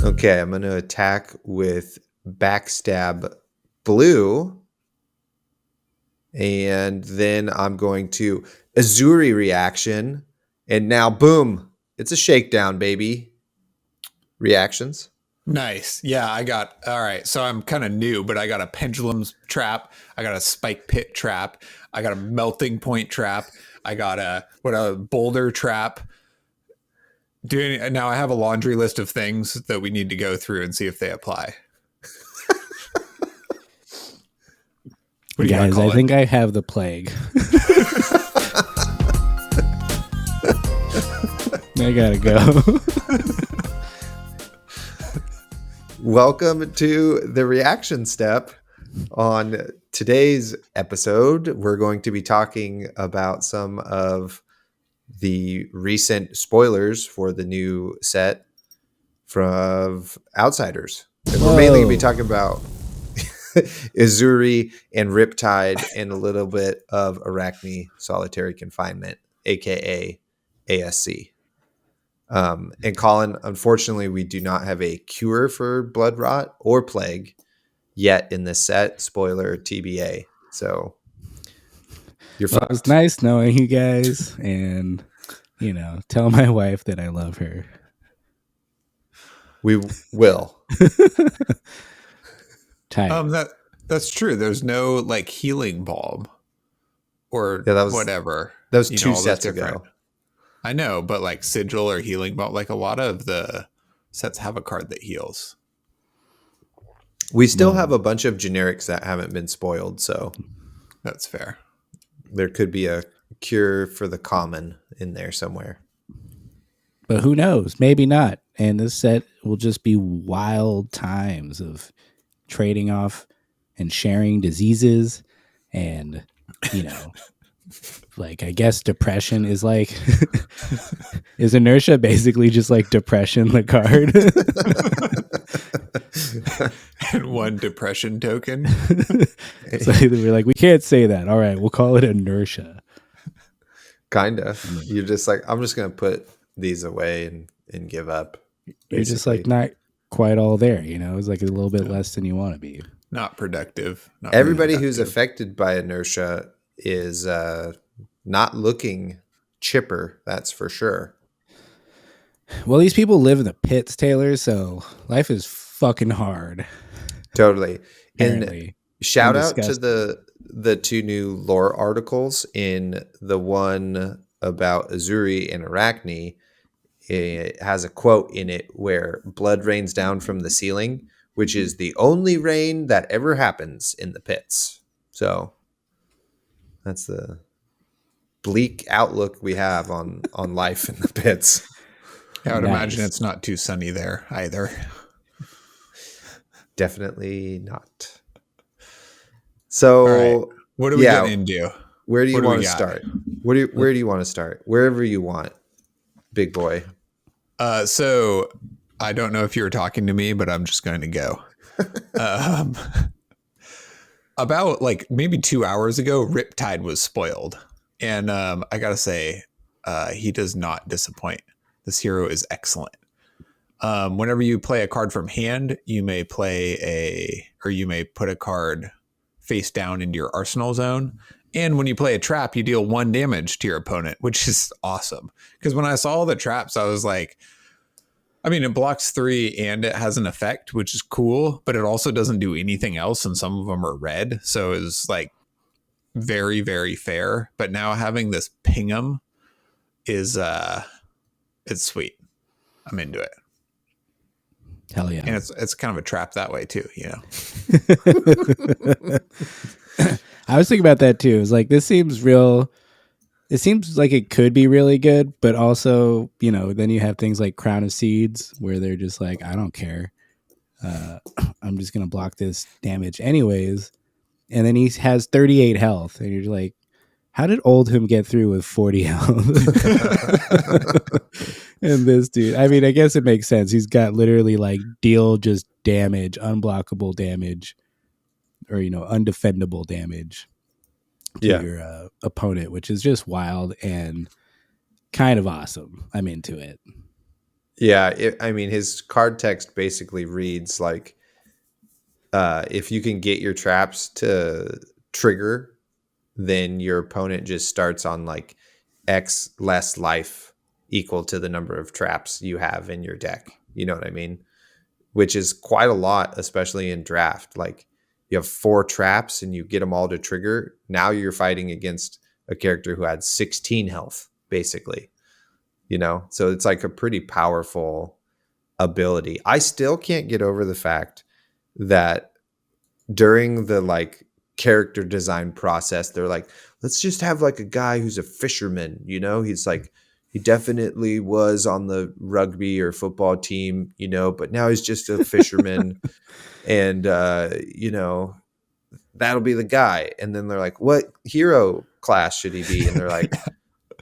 Okay, I'm going to attack with backstab blue. And then I'm going to Uzuri reaction. And now, boom, it's a shakedown, baby. Reactions. Nice. Yeah, all right. So I'm kind of new, but I got a pendulum trap. I got a spike pit trap. I got a melting point trap. I got a boulder trap. Now I have a laundry list of things that we need to go through and see if they apply. Guys, I think I have the plague. I gotta go. Welcome to the reaction step. On today's episode, we're going to be talking about some of the recent spoilers for the new set from Outsiders. And we're mainly going to be talking about Uzuri and Riptide and a little bit of Arachne Solitary Confinement, aka ASC. And Colin, unfortunately, we do not have a cure for bloodrot or plague yet in this set. Spoiler TBA. So you're fucked. It's nice knowing you guys, and tell my wife that I love her. We will. That's true. There's no like healing balm or whatever. That was 2 sets ago. I know, but like sigil or healing balm, like a lot of the sets have a card that heals. We still have a bunch of generics that haven't been spoiled, so that's fair. There could be a cure for the common in there somewhere. But who knows? Maybe not. And this set will just be wild times of trading off and sharing diseases. And, like, I guess depression is like, is inertia basically just like depression, the card? And 1 depression token. So we're like, we can't say that. All right, we'll call it inertia. Kind of. You're just like, I'm just going to put these away and give up. Basically. You're just like not quite all there, It's like a little bit less than you want to be. Not productive. Everybody who's affected by inertia is not looking chipper, that's for sure. Well, these people live in the pits, Taylor, so life is fucking hard. Totally. Apparently. And shout out to the 2 new lore articles. In the one about Uzuri and Arachne, it has a quote in it where blood rains down from the ceiling, which is the only rain that ever happens in the pits. So that's the bleak outlook we have on life in the pits. I would imagine it's not too sunny there either. Definitely not. So, right. What do we get into? Where do you want to start? Where do you want to start? Wherever you want, big boy. So I don't know if you were talking to me, but I'm just going to go. About like maybe 2 hours ago, Riptide was spoiled. And I got to say, he does not disappoint. This hero is excellent. Whenever you play a card from hand, you may put a card face down into your arsenal zone. And when you play a trap, you deal 1 damage to your opponent, which is awesome. Because when I saw all the traps, I was like, I mean, it blocks 3 and it has an effect, which is cool, but it also doesn't do anything else. And some of them are red. So it's like very, very fair. But now having this ping 'em is, it's sweet. I'm into it. Hell yeah. And it's kind of a trap that way too, I was thinking about that too. It's like, this seems real. It seems like it could be really good, but also, then you have things like Crown of Seeds where they're just like, I don't care. I'm just going to block this damage anyways. And then he has 38 health. And you're like, how did Oldham get through with 40 health? And this dude, I mean, I guess it makes sense. He's got literally like deal just damage, unblockable damage, or, undefendable damage to your opponent, which is just wild and kind of awesome. I'm into it. Yeah, I mean, his card text basically reads like, if you can get your traps to trigger, then your opponent just starts on like X less life equal to the number of traps you have in your deck. You know what I mean? Which is quite a lot, especially in draft. Like you have 4 traps and you get them all to trigger. Now you're fighting against a character who had 16 health, basically. You know, so it's like a pretty powerful ability. I still can't get over the fact that during the like character design process, they're like, let's just have like a guy who's a fisherman, you know? He's like, he definitely was on the rugby or football team, you know, but now he's just a fisherman. And you know, that'll be the guy. And then they're like, what hero class should he be? And they're like,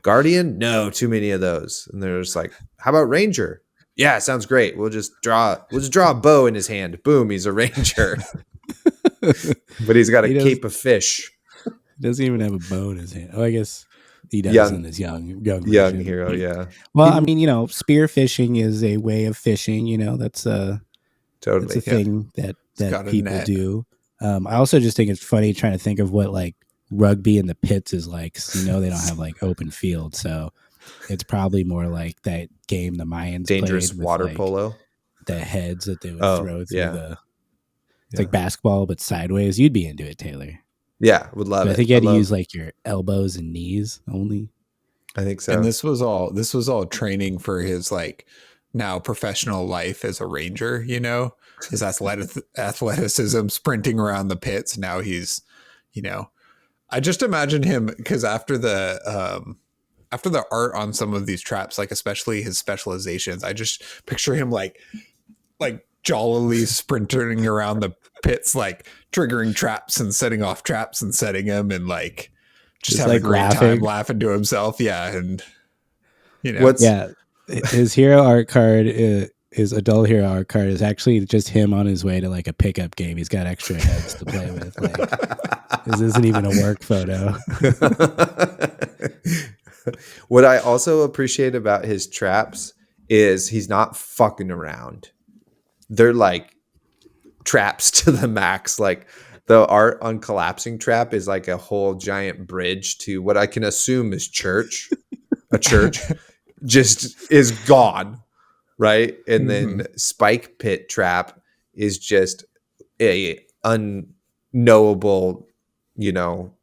Guardian? No, too many of those. And they're just like, how about Ranger? Yeah, sounds great. We'll just draw a bow in his hand. Boom, he's a Ranger. But he's got a cape of fish. He doesn't even have a bow in his hand. Oh, I guess he does in his young version. Hero, yeah. Well, I mean, you know, spear fishing is a way of fishing. You know, that's totally it's a thing that people do. I also just think it's funny trying to think of what like rugby in the pits is like. 'Cause, you know, they don't have like open field, so it's probably more like that game the Mayans dangerous played water with, like, polo. The heads that they would throw through the. It's like basketball, but sideways. You'd be into it, Taylor. Yeah, would love it. I think you had to use like your elbows and knees only. I think so. And this was all training for his like now professional life as a ranger, you know, his athleticism, sprinting around the pits. Now he's, you know, I just imagine him because after the art on some of these traps, like especially his specializations, I just picture him like jollily sprinting around the pits, like triggering traps and setting off traps and setting them, and like just having like a great time laughing to himself. Yeah. And you know, his hero art card, his adult hero art card is actually just him on his way to like a pickup game. He's got extra heads to play with. Like, this isn't even a work photo. What I also appreciate about his traps is he's not fucking around. They're like traps to the max. Like the art on collapsing trap is like a whole giant bridge to what I can assume is church. A church just is gone, right? And then spike pit trap is just a unknowable, you know,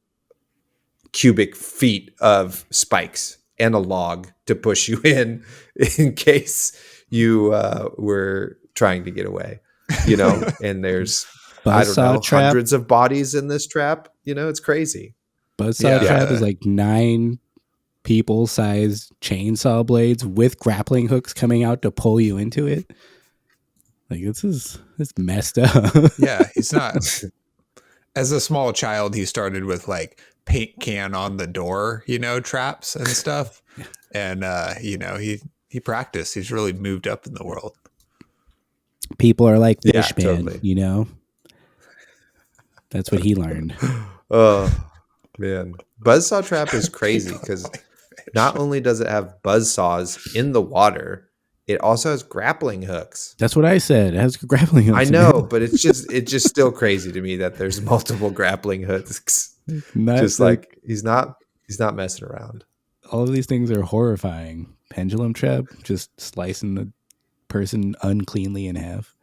cubic feet of spikes and a log to push you in case you were trying to get away, you know. And there's hundreds of bodies in this trap, you know. It's crazy. Buzzsaw trap is like 9 people-sized chainsaw blades with grappling hooks coming out to pull you into it. Like it's messed up. Yeah, he's not. As a small child, he started with like paint can on the door, you know, traps and stuff. And you know, he practiced. He's really moved up in the world. People are like fish man, totally. You know. That's what he learned. Oh man, buzzsaw trap is crazy because not only does it have buzzsaws in the water, it also has grappling hooks. That's what I said. It has grappling hooks. I know, but it's just still crazy to me that there's multiple grappling hooks. Just like he's not messing around. All of these things are horrifying. Pendulum trap, just slicing the person uncleanly in half.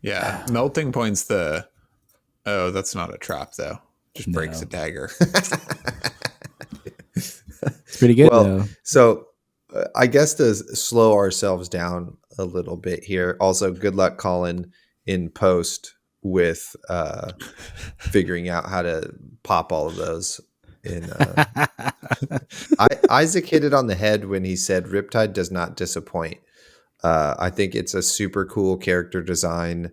Yeah, melting point's that's not a trap though. Just breaks a dagger. It's pretty good though. So I guess to slow ourselves down a little bit here. Also, good luck, Colin, in post with figuring out how to pop all of those. Isaac hit it on the head when he said Riptide does not disappoint. I think it's a super cool character design,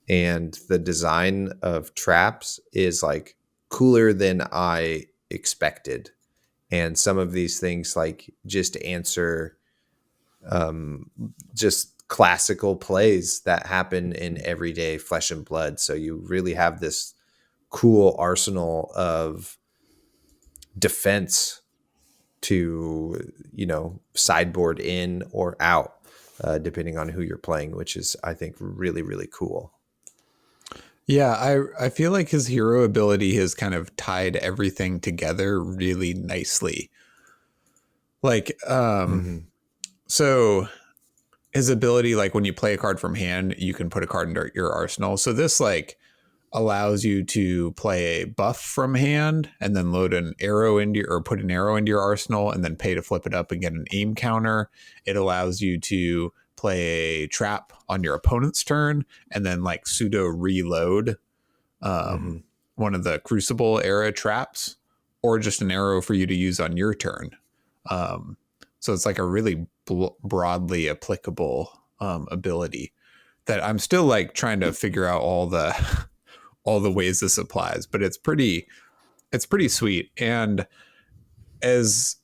and the design of traps is like cooler than I expected. And some of these things like just answer just classical plays that happen in everyday flesh and blood. So you really have this cool arsenal of defense to, sideboard in or out, depending on who you're playing, which is, I think, really, really cool. Yeah, I feel like his hero ability has kind of tied everything together really nicely. Like, so his ability, like when you play a card from hand, you can put a card into your arsenal. So this like allows you to play a buff from hand and then load an arrow into or put an arrow into your arsenal and then pay to flip it up and get an aim counter. It allows you to play a trap on your opponent's turn and then like pseudo reload one of the Crucible era traps, or just an arrow for you to use on your turn. So it's like a really broadly applicable ability that I'm still like trying to figure out all the ways this applies, but it's pretty sweet. And as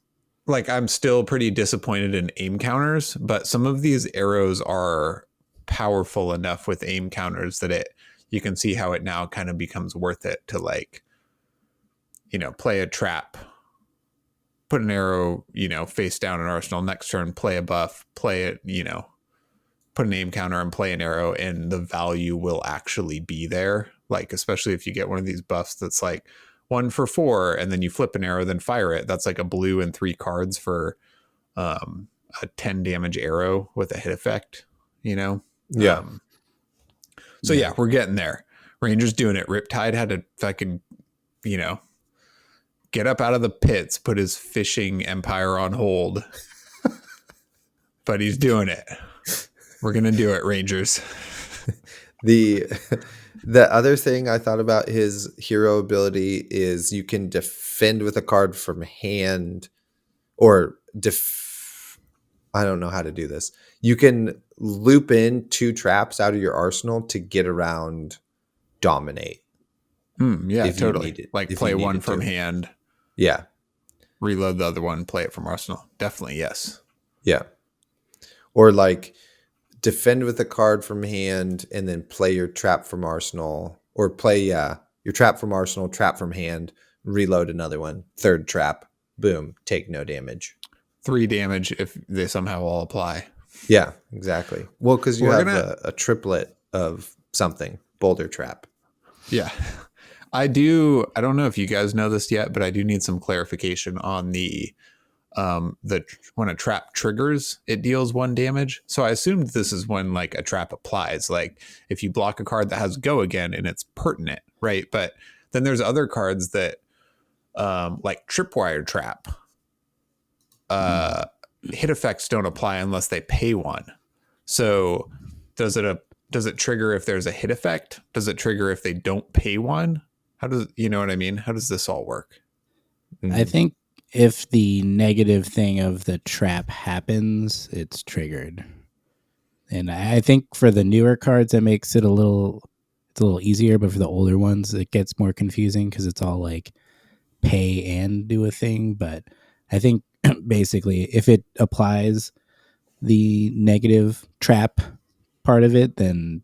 like, I'm still pretty disappointed in aim counters, but some of these arrows are powerful enough with aim counters that you can see how it now kind of becomes worth it to like, play a trap, put an arrow, face down an arsenal, next turn, play a buff, play it, put an aim counter and play an arrow, and the value will actually be there. Like, especially if you get one of these buffs that's like 1 for 4, and then you flip an arrow, then fire it. That's like a blue and 3 cards for a 10 damage arrow with a hit effect, Yeah. So yeah, we're getting there. Ranger's doing it. Riptide had to fucking, get up out of the pits, put his fishing empire on hold. But he's doing it. We're going to do it, Rangers. The other thing I thought about his hero ability is you can defend with a card from hand, or I don't know how to do this. You can loop in 2 traps out of your arsenal to get around dominate. Yeah, totally. Like play one from hand. Yeah. Reload the other one, play it from arsenal. Definitely, yes. Yeah. Or like defend with a card from hand and then play your trap from arsenal, or play your trap from arsenal, trap from hand, reload another one, 3rd trap, boom, take no damage. 3 damage if they somehow all apply. Yeah, exactly. Well, because you have a triplet of something, boulder trap. Yeah. I don't know if you guys know this yet, but I do need some clarification on the when a trap triggers, it deals 1 damage. So I assumed this is when like a trap applies, like if you block a card that has go again and it's pertinent, right? But then there's other cards that like tripwire trap, hit effects don't apply unless they pay 1. So does it trigger if there's a hit effect? Does it trigger if they don't pay 1? How does, you know what I mean? How does this all work? I think if the negative thing of the trap happens, it's triggered. And I think for the newer cards, that makes it a little easier. But for the older ones, it gets more confusing because it's all like pay and do a thing. But I think basically if it applies the negative trap part of it, then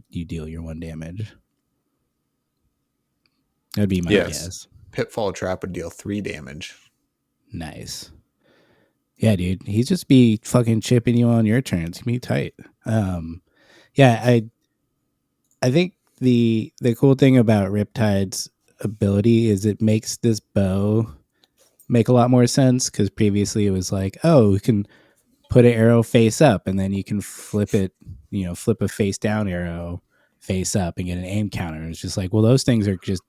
you deal your 1 damage. That'd be my guess. Pitfall trap would deal 3 damage. Nice. Yeah, dude. He's just be fucking chipping you on your turns. Be tight. Yeah, I think the cool thing about Riptide's ability is it makes this bow make a lot more sense, because previously it was like, oh, we can put an arrow face up and then you can flip it, flip a face down arrow face up and get an aim counter. It's just like, well, those things are just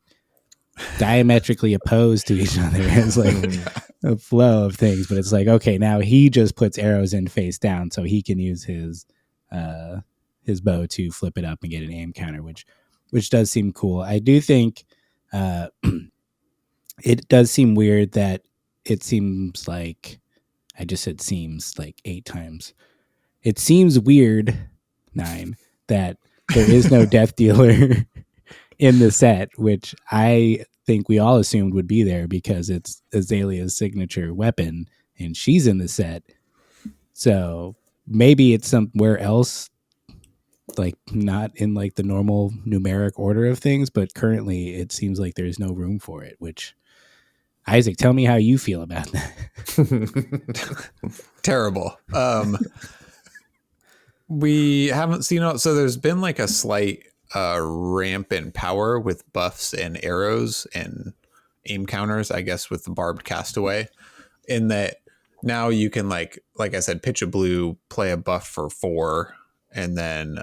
diametrically opposed to each other. It's like a flow of things, but it's like, okay, now he just puts arrows in face down so he can use his bow to flip it up and get an aim counter, which does seem cool. I do think it does seem weird that it seems like, I just said seems like 8 times. It seems weird, 9, that there is no death dealer in the set, which I think we all assumed would be there because it's Azalea's signature weapon and she's in the set. So maybe it's somewhere else, like not in like the normal numeric order of things, but currently it seems like there's no room for it, which Isaac, tell me how you feel about that. Terrible. We haven't seen it. So there's been like a slight ramp in power with buffs and arrows and aim counters, I guess, with the barbed castaway, in that now you can like I said, pitch a blue, play a buff for 4, and then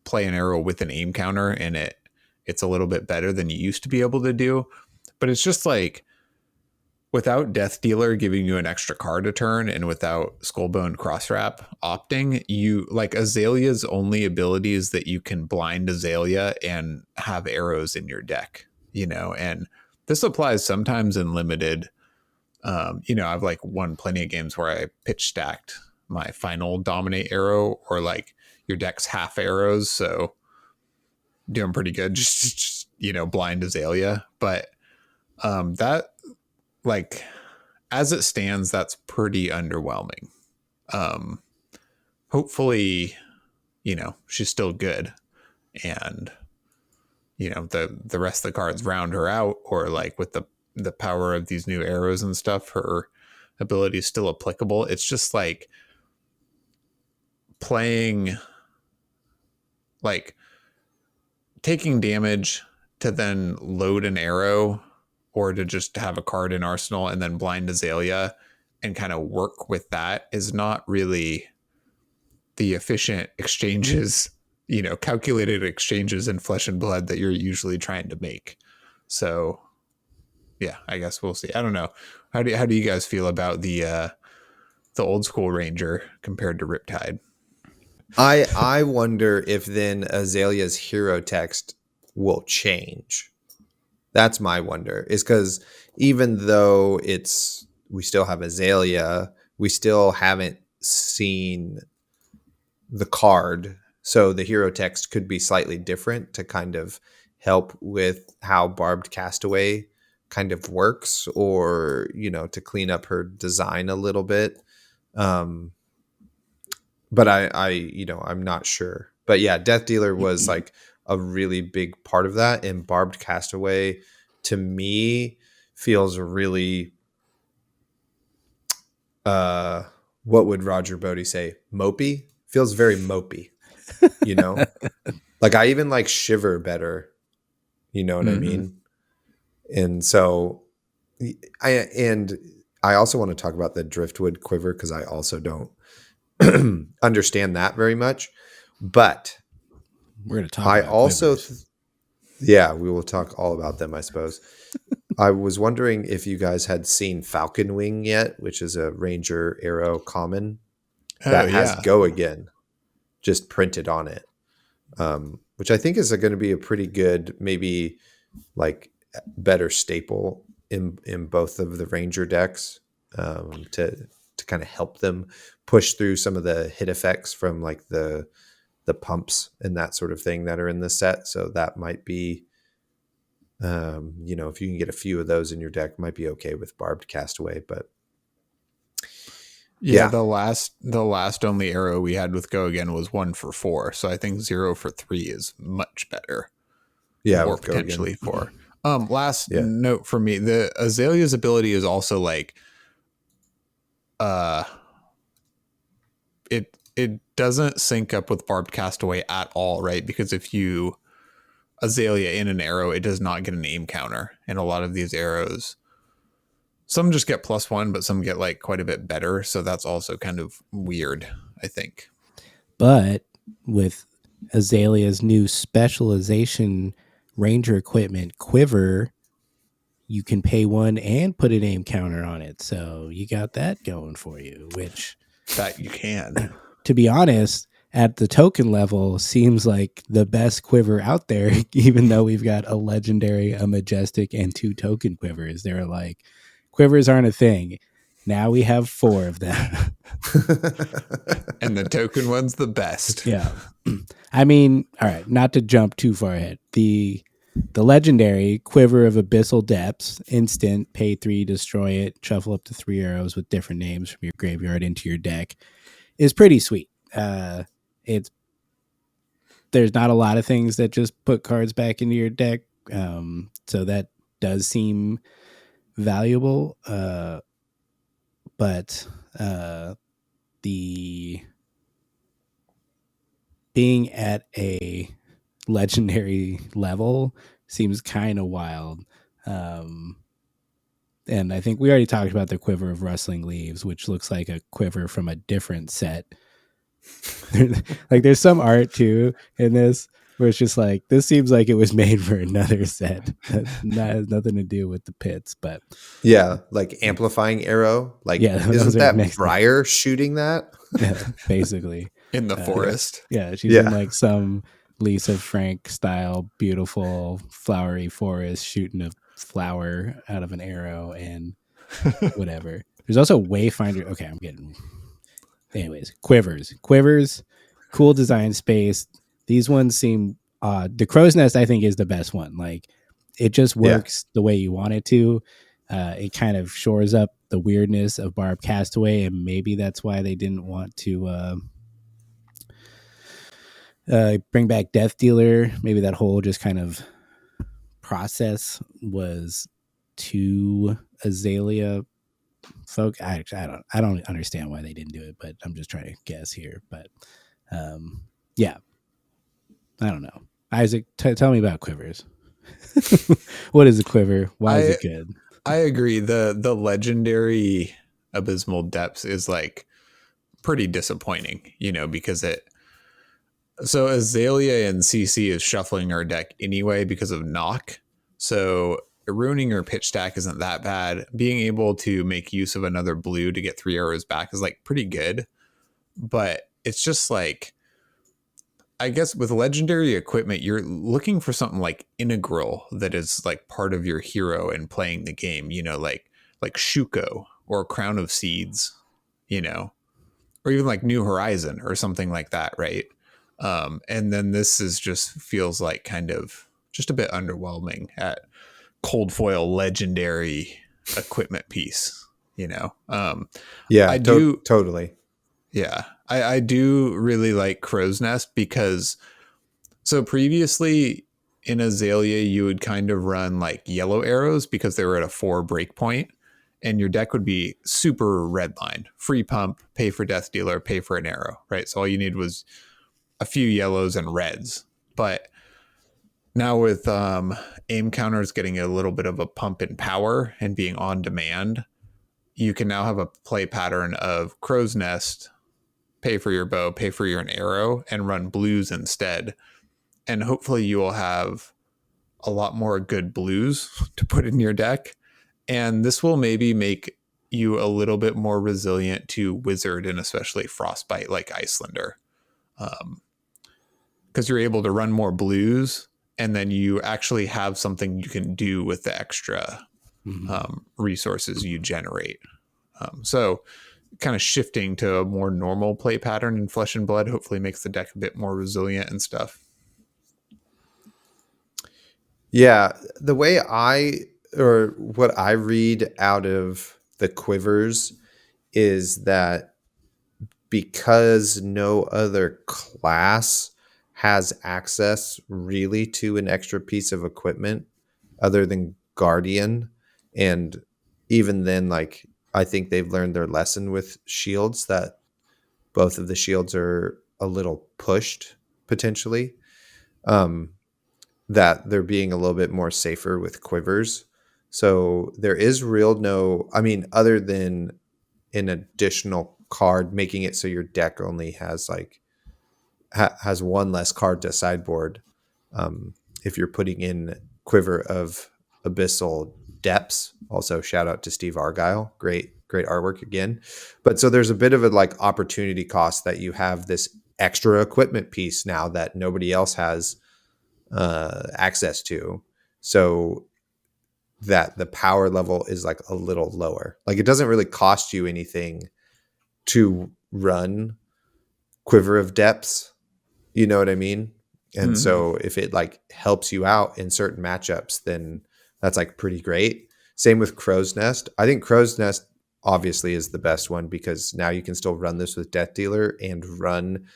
play an arrow with an aim counter, and it's a little bit better than you used to be able to do. But it's just like, without Death Dealer giving you an extra card a turn, and without Skullbone Crosswrap opting, you like Azalea's only ability is that you can blind Azalea and have arrows in your deck, and this applies sometimes in limited. I've like won plenty of games where I pitch stacked my final dominate arrow, or like your deck's half arrows, so doing pretty good. Just blind Azalea, but that, like, as it stands, that's pretty underwhelming. Hopefully, she's still good, and the rest of the cards round her out, or like with the power of these new arrows and stuff, her ability is still applicable. It's just like playing, like taking damage to then load an arrow, or to just have a card in arsenal and then blind Azalea and kind of work with that, is not really the efficient exchanges, calculated exchanges in Flesh and Blood that you're usually trying to make. So yeah, I guess we'll see. I don't know. How do you guys feel about the old school Ranger compared to Riptide? I wonder if then Azalea's hero text will change. That's my wonder, is because even though we still have Azalea, we still haven't seen the card. So the hero text could be slightly different to kind of help with how Barbed Castaway kind of works, or, to clean up her design a little bit. But I'm not sure. But yeah, Death Dealer was like a really big part of that, and Barbed Castaway to me feels really what would Roger Bodie say? Mopey? Feels very mopey, like I even like Shiver better, you know what I mean? And so I also want to talk about the Driftwood Quiver, because I also don't understand that very much, but We're going to talk I about also quivers. yeah, we will talk all about them, I suppose. I was wondering if you guys had seen Falcon Wing yet, which is a Ranger arrow common that has Go Again just printed on it, which I think is going to be a pretty good, maybe like better staple in both of the Ranger decks, to kind of help them push through some of the hit effects from like the pumps and that sort of thing that are in the set. So that might be, if you can get a few of those in your deck, might be okay with Barbed Castaway. But yeah, the last only arrow we had with Go Again was 1 for 4. So I think 0 for 3 is much better. Yeah, or potentially 4. Last note for me, the Azalea's ability is also like, it doesn't sync up with Barbed Castaway at all, right? Because if you Azalea in an arrow, it does not get an aim counter. And a lot of these arrows, some just get +1, but some get like quite a bit better. So that's also kind of weird, I think. But with Azalea's new specialization Ranger equipment, Quiver, you can pay 1 and put an aim counter on it. So you got that going for you, which that you can. To be honest, at the token level, seems like the best quiver out there, even though we've got a legendary, a majestic, and 2 token quivers. They're like, quivers aren't a thing. Now we have 4 of them. And the token one's the best. Yeah. I mean, all right, not to jump too far ahead. The legendary Quiver of Abyssal Depths, instant, pay 3, destroy it, shuffle up to 3 arrows with different names from your graveyard into your deck, is pretty sweet. There's not a lot of things that just put cards back into your deck, so that does seem valuable, but the being at a legendary level seems kind of wild. And I think we already talked about the quiver of rustling leaves, which looks like a quiver from a different set. Like there's some art too in this where it's just like, this seems like it was made for another set that has nothing to do with the pits. But Yeah, like amplifying arrow. Like, yeah, those isn't are that next. Briar shooting that? Yeah, basically. in the forest. Yeah, she's in Yeah. like some Lisa Frank style, beautiful, flowery forest shooting a flower out of an arrow and whatever. There's also Wayfinder. Okay, I'm getting. Anyways, quivers, cool design space. These ones seem. The crow's nest, I think, is the best one. Like, it just works the way you want it to. It kind of shores up the weirdness of Barb Castaway, and maybe that's why they didn't want to bring back Death Dealer. Maybe that whole just kind of process was too Azalea folk. I don't understand why they didn't do it, but I'm just trying to guess here. But yeah, I don't know. Isaac, tell me about quivers. What is a quiver? Why is it good? I agree. The legendary abysmal depths is like pretty disappointing, because so Azalea and CC is shuffling our deck anyway because of knock. So ruining your pitch stack isn't that bad. Being able to make use of another blue to get 3 arrows back is like pretty good. But it's just like, I guess with legendary equipment, you're looking for something like integral that is like part of your hero and playing the game, like Shuko or Crown of Seeds, or even like New Horizon or something like that, right? And then this is just feels like kind of just a bit underwhelming at cold foil legendary equipment piece, Yeah, I do totally. Yeah, I do really like Crow's Nest because so previously in Azalea, you would kind of run like yellow arrows because they were at a 4 breakpoint, and your deck would be super redline, free pump, pay for Death Dealer, pay for an arrow, right? So all you need was a few yellows and reds. But now with aim counters getting a little bit of a pump in power and being on demand, you can now have a play pattern of Crow's Nest, pay for your bow, pay for your arrow, and run blues instead. And hopefully you will have a lot more good blues to put in your deck. And this will maybe make you a little bit more resilient to Wizard and especially Frostbite like Icelander. Because you're able to run more blues and then you actually have something you can do with the extra resources you generate. So kind of shifting to a more normal play pattern in Flesh and Blood hopefully makes the deck a bit more resilient and stuff. Yeah, the way what I read out of the quivers is that because no other class has access really to an extra piece of equipment other than Guardian, and even then, like, I think they've learned their lesson with shields, that both of the shields are a little pushed potentially. That they're being a little bit more safer with quivers. So there is other than an additional card, making it so your deck only has like has one less card to sideboard. If you're putting in Quiver of Abyssal Depths, also shout out to Steve Argyle, great artwork again. But so there's a bit of a like opportunity cost that you have this extra equipment piece now that nobody else has access to, so that the power level is like a little lower. Like, it doesn't really cost you anything to run Quiver of Depths, you know what I mean? And so if it like helps you out in certain matchups, then that's like pretty great. Same with Crow's Nest. I think Crow's Nest obviously is the best one because now you can still run this with Death Dealer and run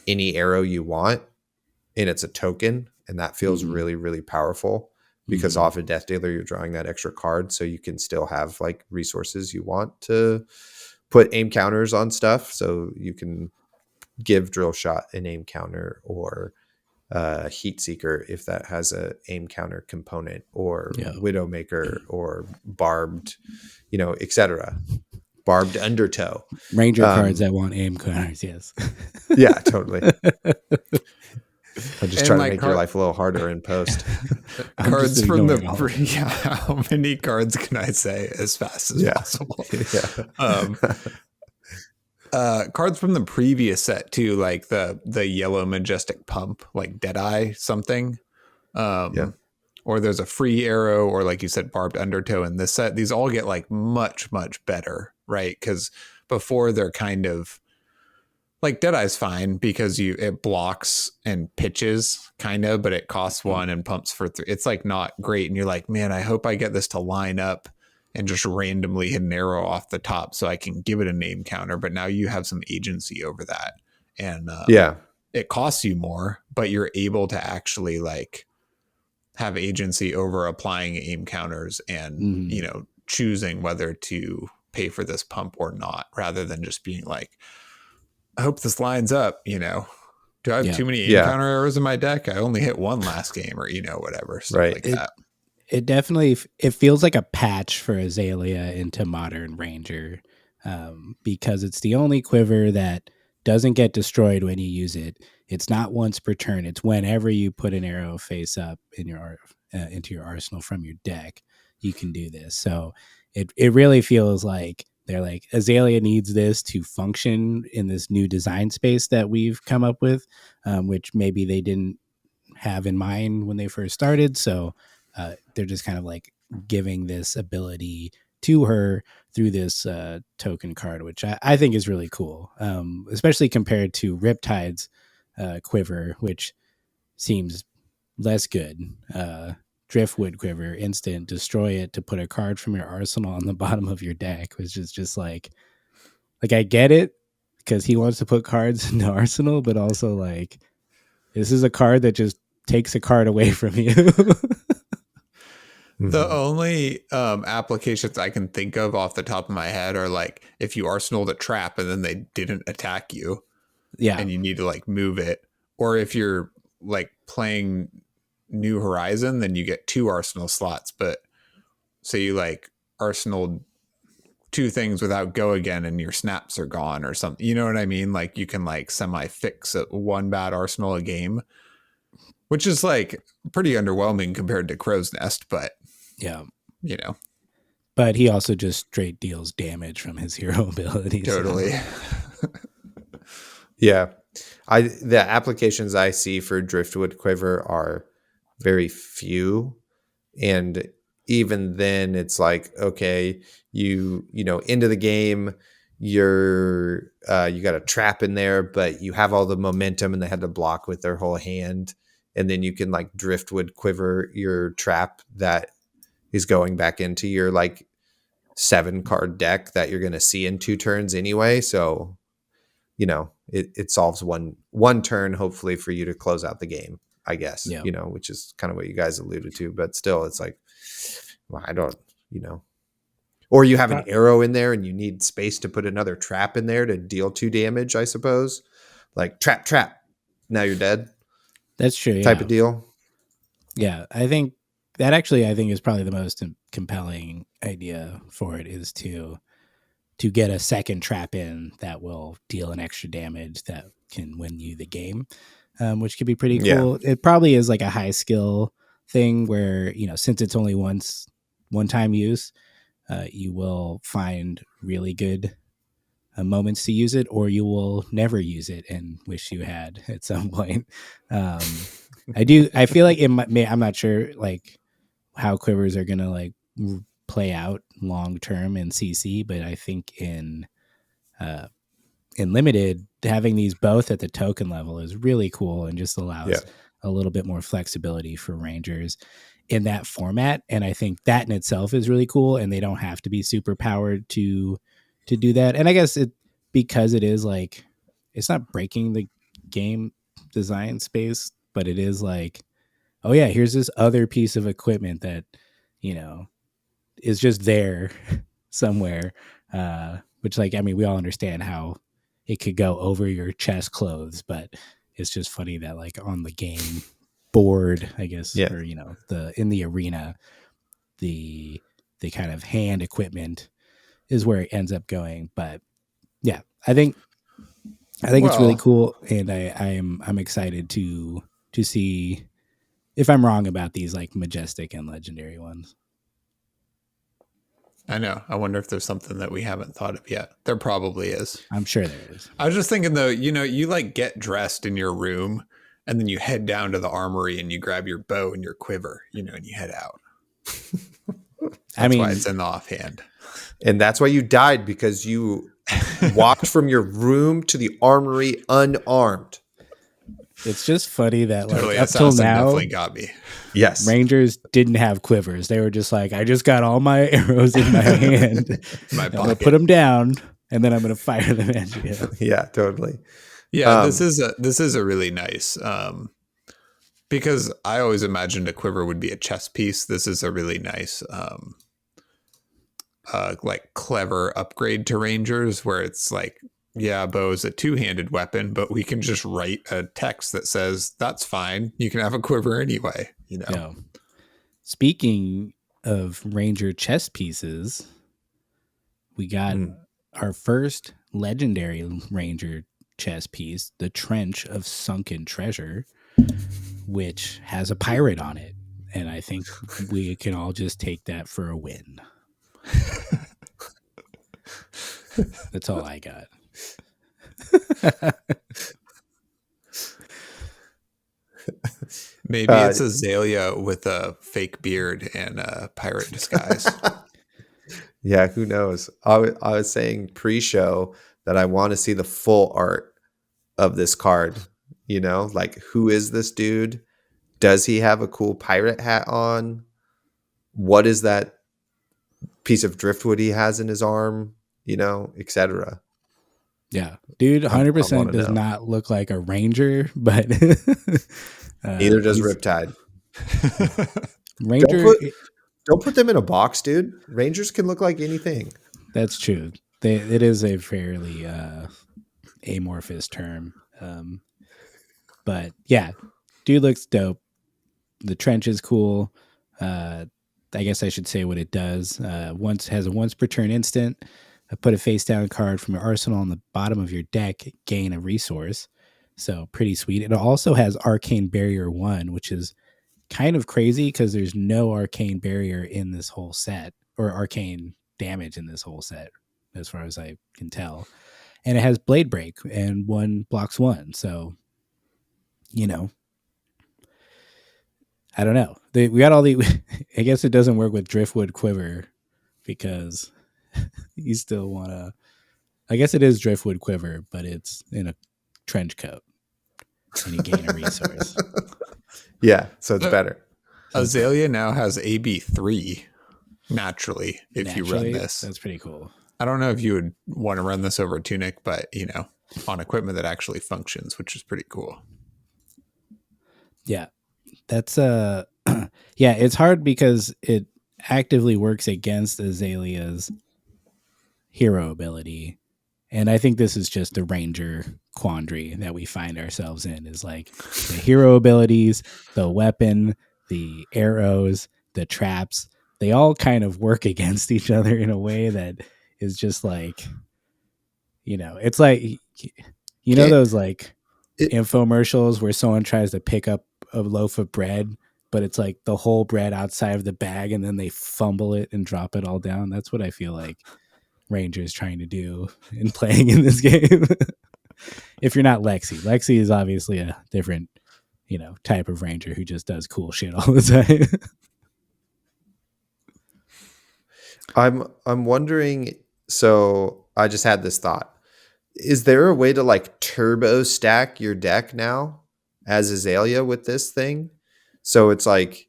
any arrow you want, and it's a token, and that feels really, really powerful. because Mhm. off of Death Dealer you're drawing that extra card, so you can still have like resources you want to put aim counters on stuff. So you can give Drill Shot an aim counter, or Heat Seeker if that has a aim counter component, or Yeah. Widowmaker, or Barbed, etc. Barbed Undertow. Ranger cards that want aim counters, yes. Yeah, totally. I just And try to like make your life a little harder in post. I'm just cards from ignoring all of the yeah. How many cards can I say as fast as Yeah. possible? Yeah. Cards from the previous set too, like the yellow majestic pump, like Deadeye something. Yeah. Or there's a free arrow, or like you said, barbed undertow in this set. These all get like much, much better, right? Because before they're kind of like Deadeye's fine because it blocks and pitches kind of, but it costs one and pumps for 3. It's like not great, and you're like, man, I hope I get this to line up and just randomly hit an arrow off the top so I can give it a name counter. But now you have some agency over that, and Yeah. it costs you more, but you're able to actually like have agency over applying aim counters and choosing whether to pay for this pump or not, rather than just being like, I hope this lines up. Do I have too many aim counter arrows in my deck? I only hit one last game, or whatever stuff Right. like that. It definitely it feels like a patch for Azalea into Modern Ranger, because it's the only quiver that doesn't get destroyed when you use it. It's not once per turn. It's whenever you put an arrow face up in into your arsenal from your deck, you can do this. So it really feels like they're like, Azalea needs this to function in this new design space that we've come up with, which maybe they didn't have in mind when they first started. So they're just kind of like giving this ability to her through this token card, which I think is really cool, especially compared to Riptide's quiver, which seems less good. Driftwood quiver, instant, destroy it to put a card from your arsenal on the bottom of your deck, which is just like I get it because he wants to put cards in the arsenal, but also like this is a card that just takes a card away from you. The only applications I can think of off the top of my head are like if you arsenaled a trap and then they didn't attack you, and you need to like move it, or if you're like playing New Horizon, then you get 2 arsenal slots. But say you like arsenaled 2 things without go again, and your snaps are gone or something. You know what I mean? Like you can like semi fix one bad arsenal a game, which is like pretty underwhelming compared to Crow's Nest, but yeah. But he also just straight deals damage from his hero ability. Totally. So. Yeah. The applications I see for Driftwood Quiver are very few. And even then it's like, okay, into the game, you got a trap in there, but you have all the momentum and they had to block with their whole hand. And then you can like Driftwood Quiver your trap that is going back into your like 7 card deck that you're going to see in 2 turns anyway. So, it solves one turn, hopefully, for you to close out the game, I guess, which is kind of what you guys alluded to. But still, it's like, well, I don't, or you have an arrow in there and you need space to put another trap in there to deal 2 damage, I suppose. Like trap. Now you're dead. That's true. Type of deal. Yeah. I think is probably the most compelling idea for it, is to get a second trap in that will deal an extra damage that can win you the game, which could be pretty cool. Yeah. It probably is like a high skill thing where, since it's only one time use, you will find really good moments to use it, or you will never use it and wish you had at some point. I feel like I'm not sure like how quivers are going to like play out long term in CC, but I think in limited, having these both at the token level is really cool and just allows a little bit more flexibility for Rangers in that format. And I think that in itself is really cool, and they don't have to be super powered to do that. And I guess because it is like, it's not breaking the game design space, but it is like oh yeah, here's this other piece of equipment that, you know, is just there somewhere. Which, like, I mean, we all understand how it could go over your chest clothes, but it's just funny that, like, on the game board, I guess, Yeah. or the in the arena, the kind of hand equipment is where it ends up going. But yeah, I think it's really Well, cool, and I'm excited to see if I'm wrong about these, like, majestic and legendary ones. I know. I wonder if there's something that we haven't thought of yet. There probably is. I'm sure there is. I was just thinking though, you like get dressed in your room and then you head down to the armory and you grab your bow and your quiver, and you head out. I That's mean, why it's in the offhand. And that's why you died, because you walked from your room to the armory unarmed. it's just funny that, like, Totally, up till assassin now, definitely got me. Yes. Rangers didn't have quivers. They were just like, I just got all my arrows in my hand. My I'm gonna pocket. put them down, and then I'm gonna fire them at you. Yeah, totally. Yeah, this is a really nice because I always imagined a quiver would be a chess piece. This is a really nice like clever upgrade to Rangers, where it's like, yeah, bow is a two-handed weapon, but we can just write a text that says that's fine. You can have a quiver anyway. Yeah. Speaking of Ranger chess pieces, we got our first legendary Ranger chess piece, the Trench of Sunken Treasure, which has a pirate on it. And I think we can all just take that for a win. That's all I got. Maybe it's Azalea with a fake beard and a pirate disguise. Yeah, who knows? I was saying pre-show that I want to see the full art of this card. Like, who is this dude? Does he have a cool pirate hat on? What is that piece of driftwood he has in his arm? Etc. Yeah, dude, 100% does know. not look like a ranger, but Neither does Riptide. Ranger. Don't put them in a box, dude. Rangers can look like anything. That's true. It is a fairly amorphous term, but yeah, dude looks dope. The trench is cool. I guess I should say what it does. Has a once per turn instant. Put a face down card from your arsenal on the bottom of your deck, gain a resource. So pretty sweet. It also has Arcane Barrier 1, which is kind of crazy because there's no Arcane Barrier in this whole set, or Arcane damage in this whole set, as far as I can tell. And it has Blade Break, and 1 blocks 1. So, I don't know. We got all the. I guess it doesn't work with Driftwood Quiver because you still want to. I guess it is Driftwood Quiver, but it's in a trench coat, and you gain a resource. Yeah, so it's better. Azalea now has AB3 naturally if you run this. That's pretty cool. I don't know if you would want to run this over Tunic, but on equipment that actually functions, which is pretty cool. Yeah. That's yeah, it's hard because it actively works against Azalea's hero ability. And I think this is just a Ranger quandary that we find ourselves in, is like the hero abilities, the weapon, the arrows, the traps, they all kind of work against each other in a way that is just like, it's like, those like infomercials where someone tries to pick up a loaf of bread, but it's like the whole bread outside of the bag and then they fumble it and drop it all down. That's what I feel like Ranger is trying to do in playing in this game. If you're not Lexi is obviously a different, type of Ranger who just does cool shit all the time. I'm wondering, so I just had this thought. Is there a way to like turbo stack your deck now as Azalea with this thing? So it's like,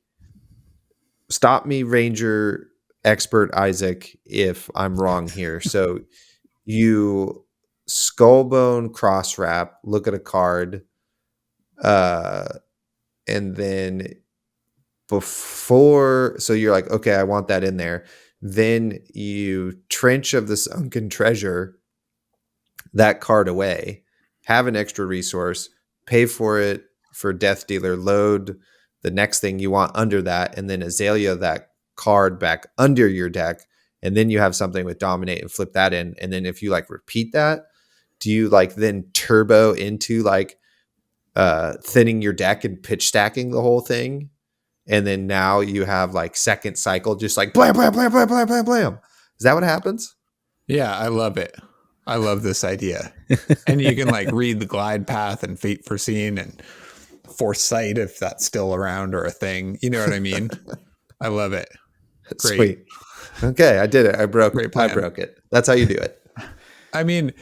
stop me, Ranger expert Isaac, if I'm wrong here. So you Skullbone cross wrap, look at a card, and then before, so you're like, okay, I want that in there. Then you trench of the sunken treasure that card away, have an extra resource, pay for it for Death Dealer, load the next thing you want under that, and then Azalea that card back under your deck, and then you have something with Dominate and flip that in. And then if you like repeat that, do you like then turbo into like thinning your deck and pitch stacking the whole thing? And then now you have like second cycle, just like blam, blam, blam, blam, blam, blam, blam. Is that what happens? Yeah, I love it. I love this idea. And you can like read the glide path and fate foreseen and foresight if that's still around or a thing. You know what I mean? I love it. Great. Sweet. Okay, I did it. I broke it. That's how you do it. I mean,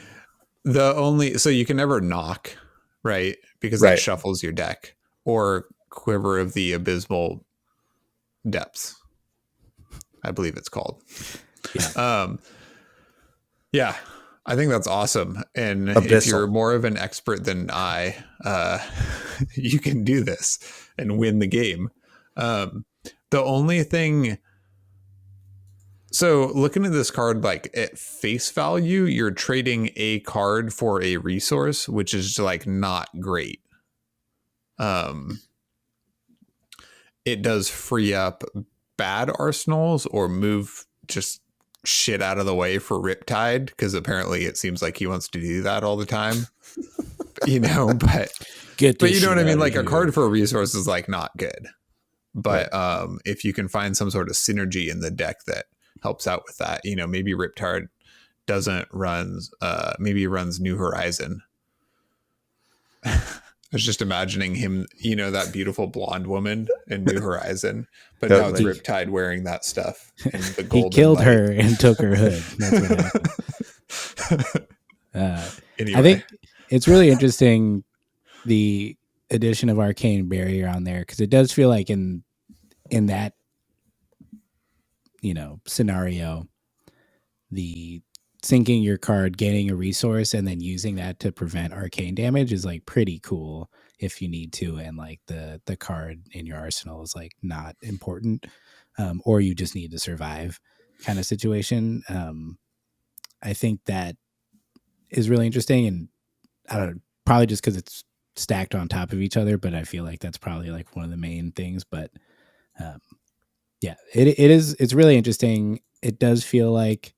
so you can never knock, right? Because Right. that shuffles your deck, or Quiver of the Abysmal Depths, I believe it's called. Yeah. I think that's awesome. And Abyssal. if you're more of an expert than I, you can do this and win the game. The only thing, so looking at this card, like at face value, you're trading a card for a resource, which is like not great. It does free up bad arsenals or move just shit out of the way for Riptide, because apparently it seems like he wants to do that all the time. But you know what I mean? Like a card for a resource is like not good. But if you can find some sort of synergy in the deck that helps out with that, you know, maybe Riptide maybe he runs New Horizon. I was just imagining him, you know, that beautiful blonde woman in New Horizon, but now it's Riptide wearing that stuff. And the golden he killed light. her and took her hood. That's what happened. Anyway. I think it's really interesting, the addition of Arcane Barrier on there, because it does feel like in that, you know, scenario, the sinking your card, gaining a resource, and then using that to prevent arcane damage is like pretty cool if you need to, and like the card in your arsenal is like not important, or you just need to survive kind of situation. I think that is really interesting, and I don't know, probably just because it's stacked on top of each other, but I feel like that's probably like one of the main things. But yeah, it's really interesting. It does feel like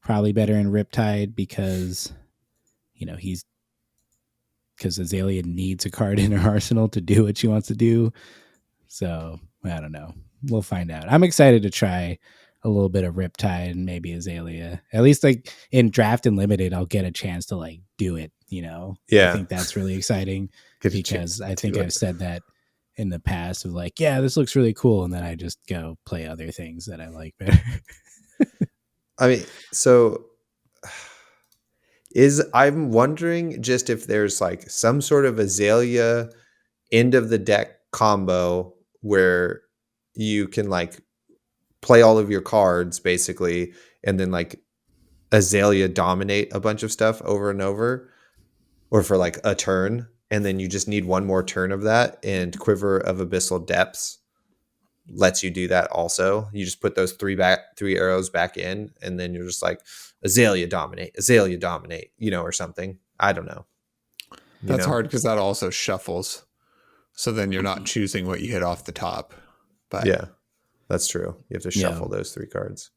probably better in Riptide because, you know, because Azalea needs a card in her arsenal to do what she wants to do. So I don't know. We'll find out. I'm excited to try a little bit of Riptide and maybe Azalea. At least like in Draft and Limited, I'll get a chance to like do it, you know? Yeah. I think that's really exciting because I think I've said that in the past of like, yeah, this looks really cool. And then I just go play other things that I like better. I mean, so I'm wondering just if there's like some sort of Azalea end of the deck combo where you can like play all of your cards basically, and then like Azalea dominate a bunch of stuff over and over, or for like a turn, and then you just need one more turn of that, and Quiver of Abyssal Depths lets you do that also. You just put those three arrows back in, and then you're just like Azalea dominate, you know, or something. I don't know. That's hard because that also shuffles. So then you're not choosing what you hit off the top. But yeah, that's true. You have to shuffle those three cards.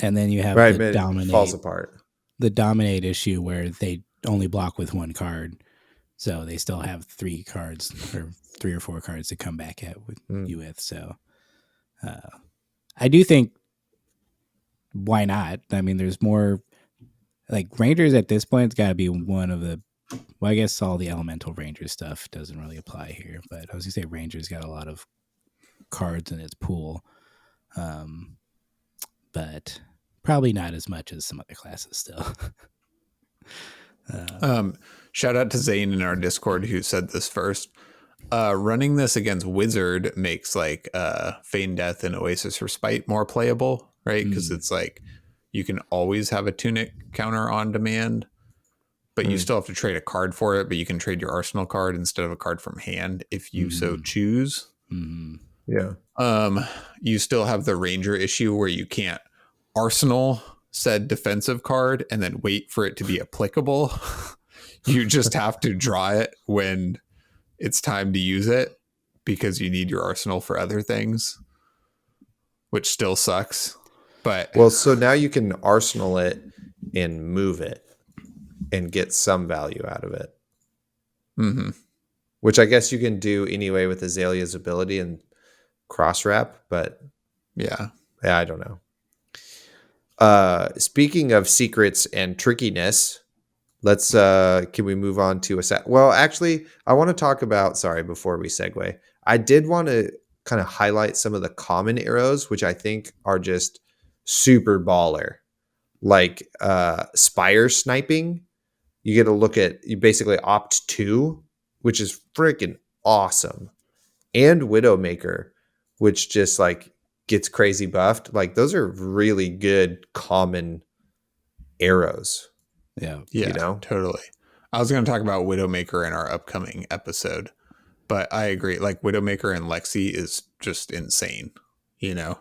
And then you have the Dominate. It falls apart. The Dominate issue where they only block with one card. So they still have three or four cards to come back at you with. So I do think, why not? I mean, there's more like Rangers at this point. It's got to be one of the, well, I guess all the elemental Ranger stuff doesn't really apply here, but I was gonna say Rangers got a lot of cards in its pool, but probably not as much as some other classes still. Shout out to Zane in our Discord who said this first. Running this against Wizard makes like Feign Death and Oasis Respite more playable, right? Because it's like you can always have a Tunic counter on demand, but you still have to trade a card for it, but you can trade your arsenal card instead of a card from hand if you so choose. Yeah. You still have the ranger issue where you can't arsenal said defensive card and then wait for it to be applicable. You just have to draw it when it's time to use it because you need your arsenal for other things, which still sucks. But Well, so now you can arsenal it and move it and get some value out of it. mm-hmm. Which I guess you can do anyway with Azalea's ability and cross wrap, but yeah, I don't know. Speaking of secrets and trickiness, let's can we move on to well, actually, I want to talk about, sorry, before we segue. I did want to kind of highlight some of the common arrows, which I think are just super baller. Like spire sniping. You get to look at, you basically opt 2, which is freaking awesome. And Widowmaker, which just like gets crazy buffed. Like those are really good common arrows. Yeah, you know, totally. I was going to talk about Widowmaker in our upcoming episode, but I agree. Like Widowmaker and Lexi is just insane, you know?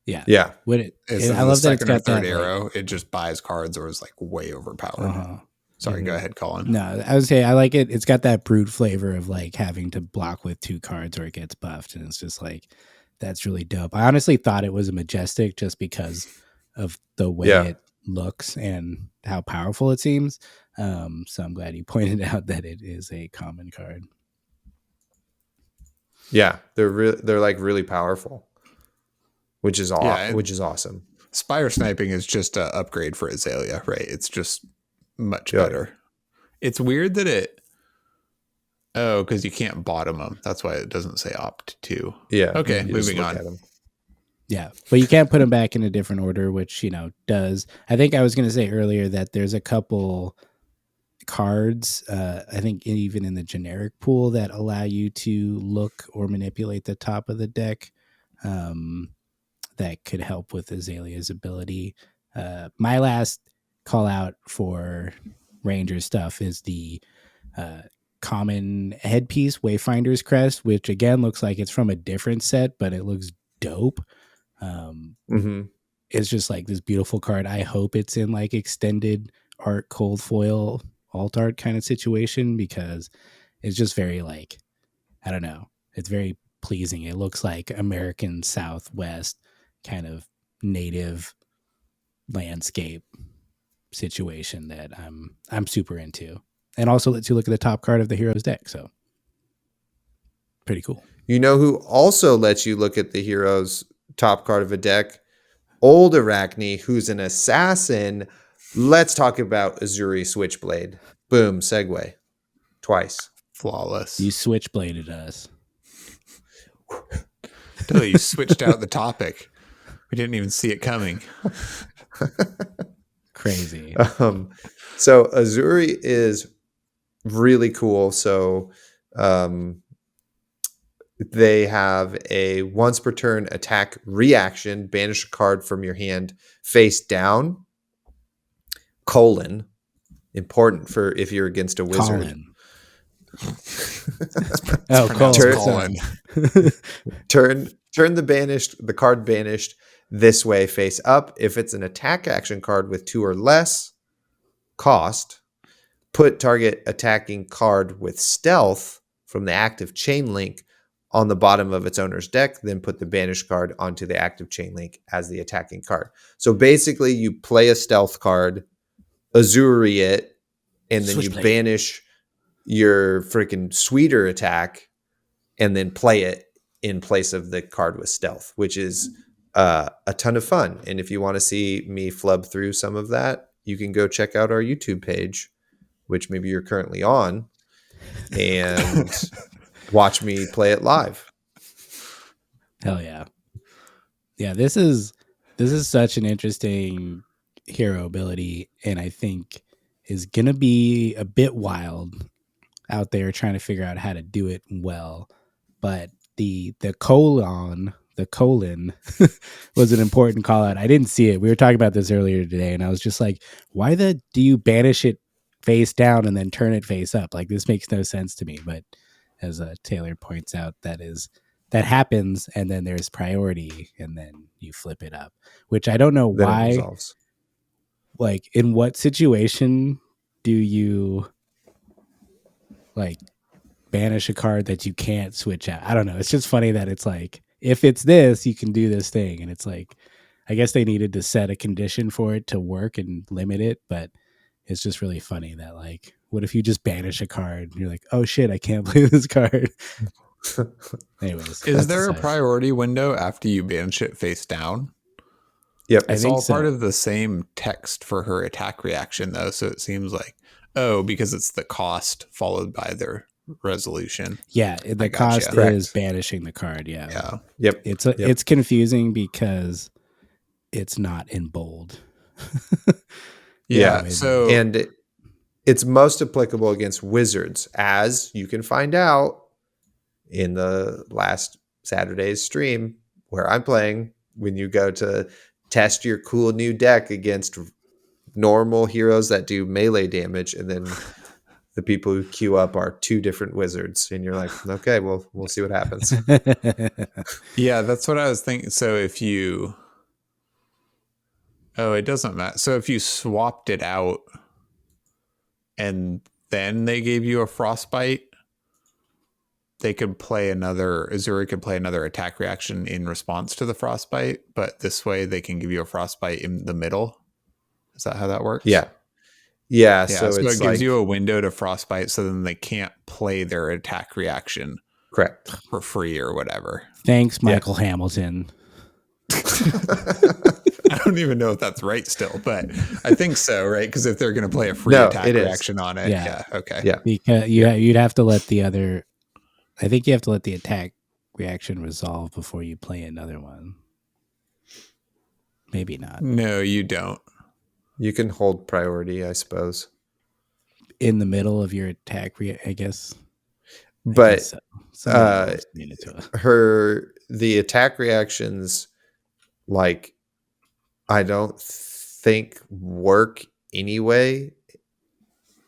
Yeah. Yeah. I love that it's got third that arrow. It just buys cards or is like way overpowered. Sorry, go ahead, Colin. No, I would say I like it. It's got that brute flavor of like having to block with 2 cards or it gets buffed. And it's just like, that's really dope. I honestly thought it was a Majestic just because of the way it looks and how powerful it seems. So I'm glad you pointed out that it is a common card. Yeah, they're like really powerful, which is awesome. Spire sniping is just an upgrade for Azalea, right? It's just much better. It's weird that because you can't bottom them. That's why it doesn't say opt 2. Yeah. Okay, moving on. Yeah, but you can't put them back in a different order, which, does. I think I was going to say earlier that there's a couple cards, I think even in the generic pool, that allow you to look or manipulate the top of the deck that could help with Azalea's ability. My last call out for Ranger stuff is the common headpiece Wayfinder's Crest, which again looks like it's from a different set, but it looks dope. It's just like this beautiful card. I hope it's in like extended art cold foil alt art kind of situation because it's just very like, I don't know, it's very pleasing. It looks like American Southwest kind of native landscape situation that I'm super into, and also lets you look at the top card of the hero's deck. So pretty cool. You know who also lets you look at the hero's top card of a deck? Old Arachne, who's an assassin. Let's talk about Uzuri Switchblade. Boom, segue. Twice. Flawless. You switchbladed us. Totally, you switched out the topic. We didn't even see it coming. Crazy. So Uzuri is really cool. So they have a once per turn attack reaction. Banish a card from your hand face down. Colin. Important for if you're against a wizard. Colin. Colin. Turn the card banished this way face up. If it's an attack action card with 2 or less cost, put target attacking card with stealth from the active chain link on the bottom of its owner's deck, then put the banished card onto the active chain link as the attacking card. So basically you play a stealth card, Uzuri it, and then you banish your freaking sweeter attack and then play it in place of the card with stealth, which is a ton of fun. And if you want to see me flub through some of that, you can go check out our YouTube page, which maybe you're currently on, and watch me play it live. Hell yeah. Yeah, this is such an interesting hero ability, and I think is gonna be a bit wild out there trying to figure out how to do it well. But the colon was an important call out. I didn't see it. We were talking about this earlier today, and I was just like, why do you banish it face down and then turn it face up? Like, this makes no sense to me. But as Taylor points out, that is that happens, and then there's priority, and then you flip it up. Which I don't know Then it why. resolves. Like, in what situation do you like banish a card that you can't switch out? I don't know. It's just funny that it's like, if it's this, you can do this thing, and it's like, I guess they needed to set a condition for it to work and limit it, but it's just really funny that, like, what if you just banish a card and you're like, oh shit, I can't play this card. Anyways, Is there a aside. priority window after you banish it face down? Yep. I It's think all so. part of the same text for her attack reaction, though. So it seems like, because it's the cost followed by their resolution. Yeah, the gotcha. cost Correct. is banishing the card. Yeah. Yeah. Yep. It's confusing because it's not in bold. Yeah. maybe. So And it's most applicable against wizards, as you can find out in the last Saturday's stream where I'm playing. When you go to test your cool new deck against normal heroes that do melee damage, and then the people who queue up are two different wizards, and you're like, okay, well, we'll see what happens. yeah, that's what I was thinking. So if you, it doesn't matter. So if you swapped it out and then they gave you a frostbite, they could play Uzuri could play another attack reaction in response to the frostbite, but this way they can give you a frostbite in the middle. Is that how that works? Yeah. So So it's it gives you a window to frostbite, so then they can't play their attack reaction correct. for free or whatever. Thanks, Michael Hamilton. I don't even know if that's right still, but I think so, right? Because if they're going to play a free attack reaction on it, Yeah. Okay. Yeah. Because you'd have to let the other. I think you have to let the attack reaction resolve before you play another one. Maybe not. No, you don't. You can hold priority, I suppose. In the middle of your attack, I guess. But I guess so. the attack reactions, like, I don't think work anyway,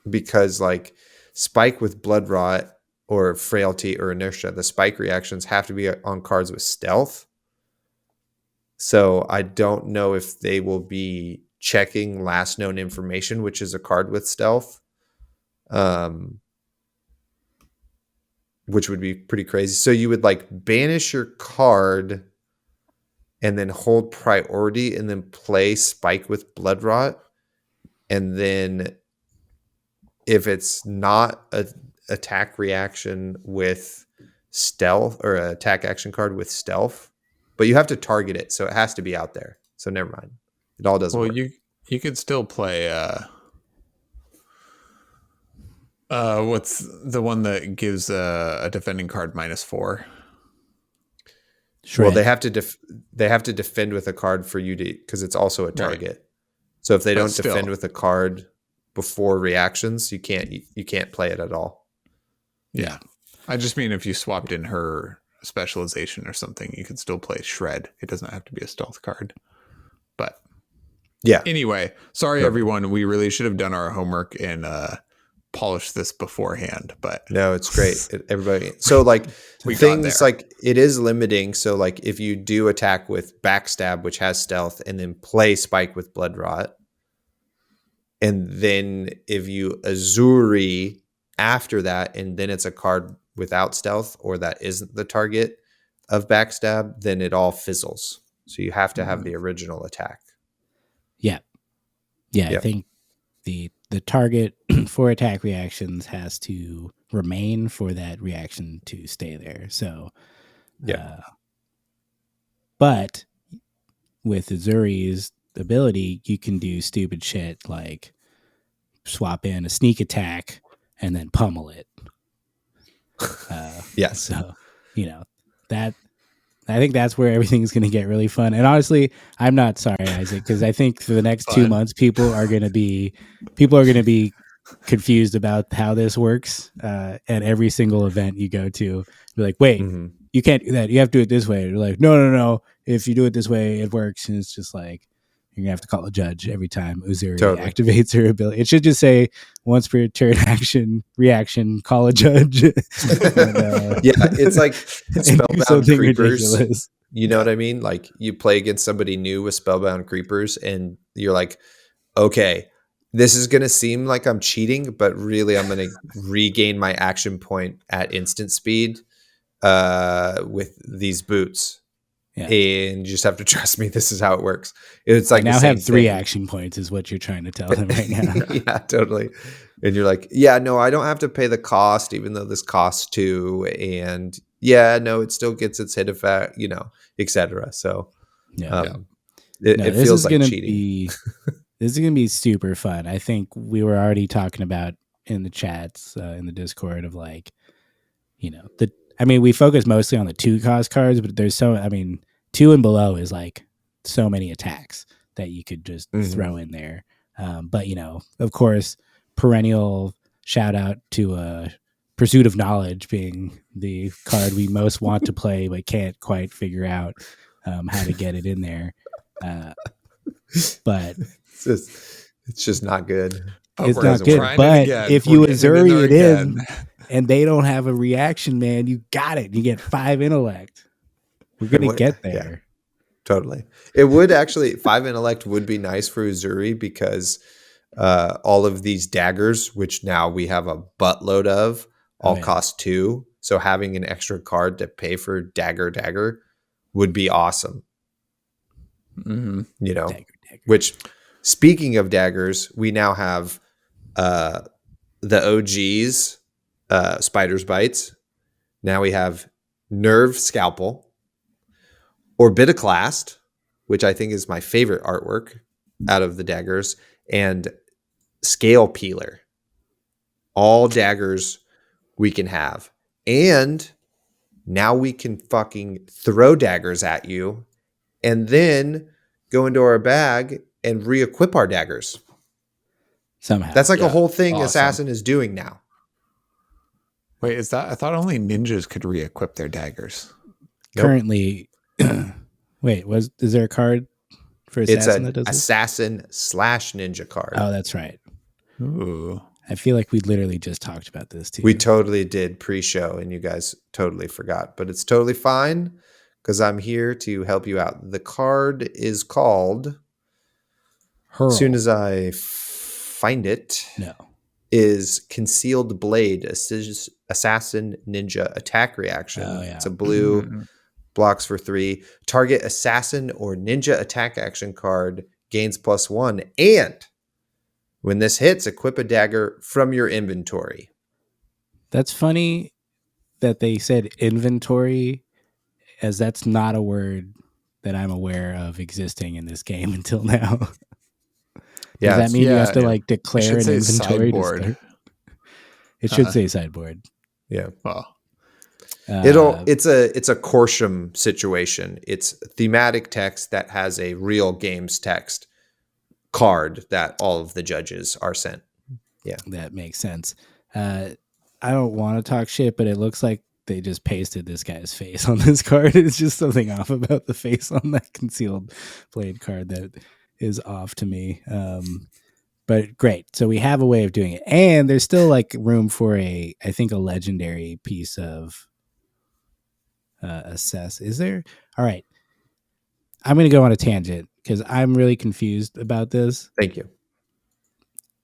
because like spike with bloodrot or frailty or inertia, the spike reactions have to be on cards with stealth. So I don't know if they will be checking last known information, which is a card with stealth, which would be pretty crazy. So you would like banish your card and then hold priority and then play spike with bloodrot. And then if it's not a attack reaction with stealth, or an attack action card with stealth, but you have to target it, so it has to be out there. So never mind. It all doesn't work. You could still play what's the one that gives a defending card -4? Shred. Well, they have to defend with a card for you to, because it's also a target. Right. So if they don't defend with a card before reactions, you can't play it at all. Yeah. I just mean if you swapped in her specialization or something, you could still play Shred. It doesn't have to be a stealth card. But yeah. Anyway, sorry everyone. We really should have done our homework and polished this beforehand. But no, it's great. Everybody. So like things like it is limiting. So like if you do attack with backstab, which has stealth, and then play spike with bloodrot, and then if you Uzuri after that, and then it's a card without stealth, or that isn't the target of backstab, then it all fizzles. So you have to have the original attack. Yeah. I think the target for attack reactions has to remain for that reaction to stay there. So, but with Uzuri's ability, you can do stupid shit like swap in a sneak attack and then pummel it. Yes. So, that I think that's where everything's going to get really fun. And honestly, I'm not sorry, Isaac, because I think for the next 2 months, people are going to be confused about how this works. At every single event you go to, be like, wait, you can't do that. You have to do it this way. They're like, no. If you do it this way, it works. And it's just like, You're gonna have to call a judge every time Uzuri Totally. activates her ability. It should just say once per turn reaction, call a judge. And, Yeah, it's like and do spellbound something creepers. ridiculous. You know what I mean? Like you play against somebody new with spellbound creepers, and you're like, okay, this is gonna seem like I'm cheating, but really I'm gonna regain my action point at instant speed with these boots. Yeah. And you just have to trust me. This is how it works. It's like I now the same have 3 thing. action points, is what you're trying to tell him right now. Yeah, totally. And you're like, yeah, no, I don't have to pay the cost, even though this costs 2. And yeah, no, it still gets its hit effect, etc. So Yeah. it feels like cheating. This is gonna be super fun. I think we were already talking about in the chats in the Discord of like, we focus mostly on the 2-cost cards, but there's 2 and below is like so many attacks that you could just throw in there. But of course, perennial shout out to Pursuit of Knowledge being the card we most want to play but can't quite figure out how to get it in there. But it's just not good. It's not good. But if you Uzuri it in and they don't have a reaction, man, you got it. You get 5 intellect. We're gonna get there. Yeah, totally. It would actually 5 intellect would be nice for Uzuri because all of these daggers, which now we have a buttload of, all cost 2. So having an extra card to pay for dagger would be awesome. Dagger. Which, speaking of daggers, we now have the OGs, Spider's Bites. Now we have Nerve Scalpel, Orbitoclast, which I think is my favorite artwork out of the daggers, and Scale Peeler. All daggers we can have. And now we can fucking throw daggers at you and then go into our bag and re-equip our daggers. Somehow. That's like a whole thing Assassin is doing now. Wait, is that? I thought only ninjas could re-equip their daggers. Currently, is there a card for Assassin that does this? Assassin/ninja card. Oh, that's right. Ooh. I feel like we literally just talked about this too. We totally did pre-show and you guys totally forgot, but it's totally fine because I'm here to help you out. The card is called, Hurl. As soon as I find it, is Concealed Blade, Assassin Ninja Attack Reaction. Oh, yeah. It's a blue, blocks for 3. Target Assassin or Ninja Attack Action card gains +1. And when this hits, equip a dagger from your inventory. That's funny that they said inventory, as that's not a word that I'm aware of existing in this game until now. Does that mean you have to like declare an inventory? It should say sideboard. Yeah. Well, it's a Corsham situation. It's thematic text that has a real games text card that all of the judges are sent. Yeah, that makes sense. I don't want to talk shit, but it looks like they just pasted this guy's face on this card. It's just something off about the face on that Concealed Blade card that is off to me. But great. So we have a way of doing it. And there's still like room for I think a legendary piece of assess. Is there? All right. I'm going to go on a tangent because I'm really confused about this. Thank you.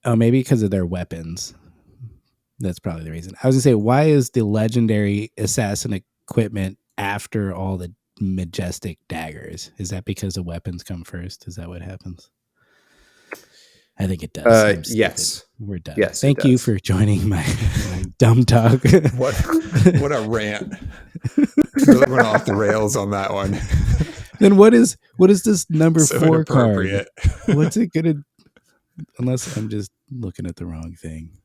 Oh, maybe because of their weapons. That's probably the reason. I was going to say, why is the legendary assassin equipment after all the majestic daggers? Is that because the weapons come first? Is that what happens? I think it does. Yes. We're done. Yes. Thank you for joining my dumb talk. What a rant. Really went off the rails on that one. Then what is this number so 4 card? What's it gonna? Unless I'm just looking at the wrong thing.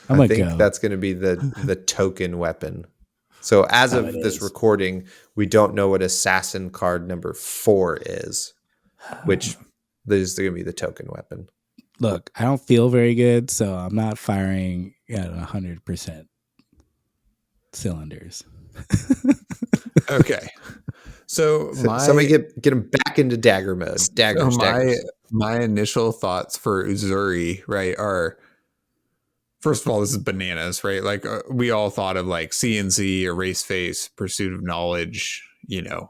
I think that's going to be the token weapon. So as of this recording, we don't know what assassin card number 4 is, which is going to be the token weapon. Look, I don't feel very good, so I'm not firing at 100% cylinders. Okay. So Somebody get him back into dagger mode. Daggers, daggers. My initial thoughts for Uzuri, right, are, first of all, this is bananas, right? Like we all thought of like CNC, Erase Face, Pursuit of Knowledge,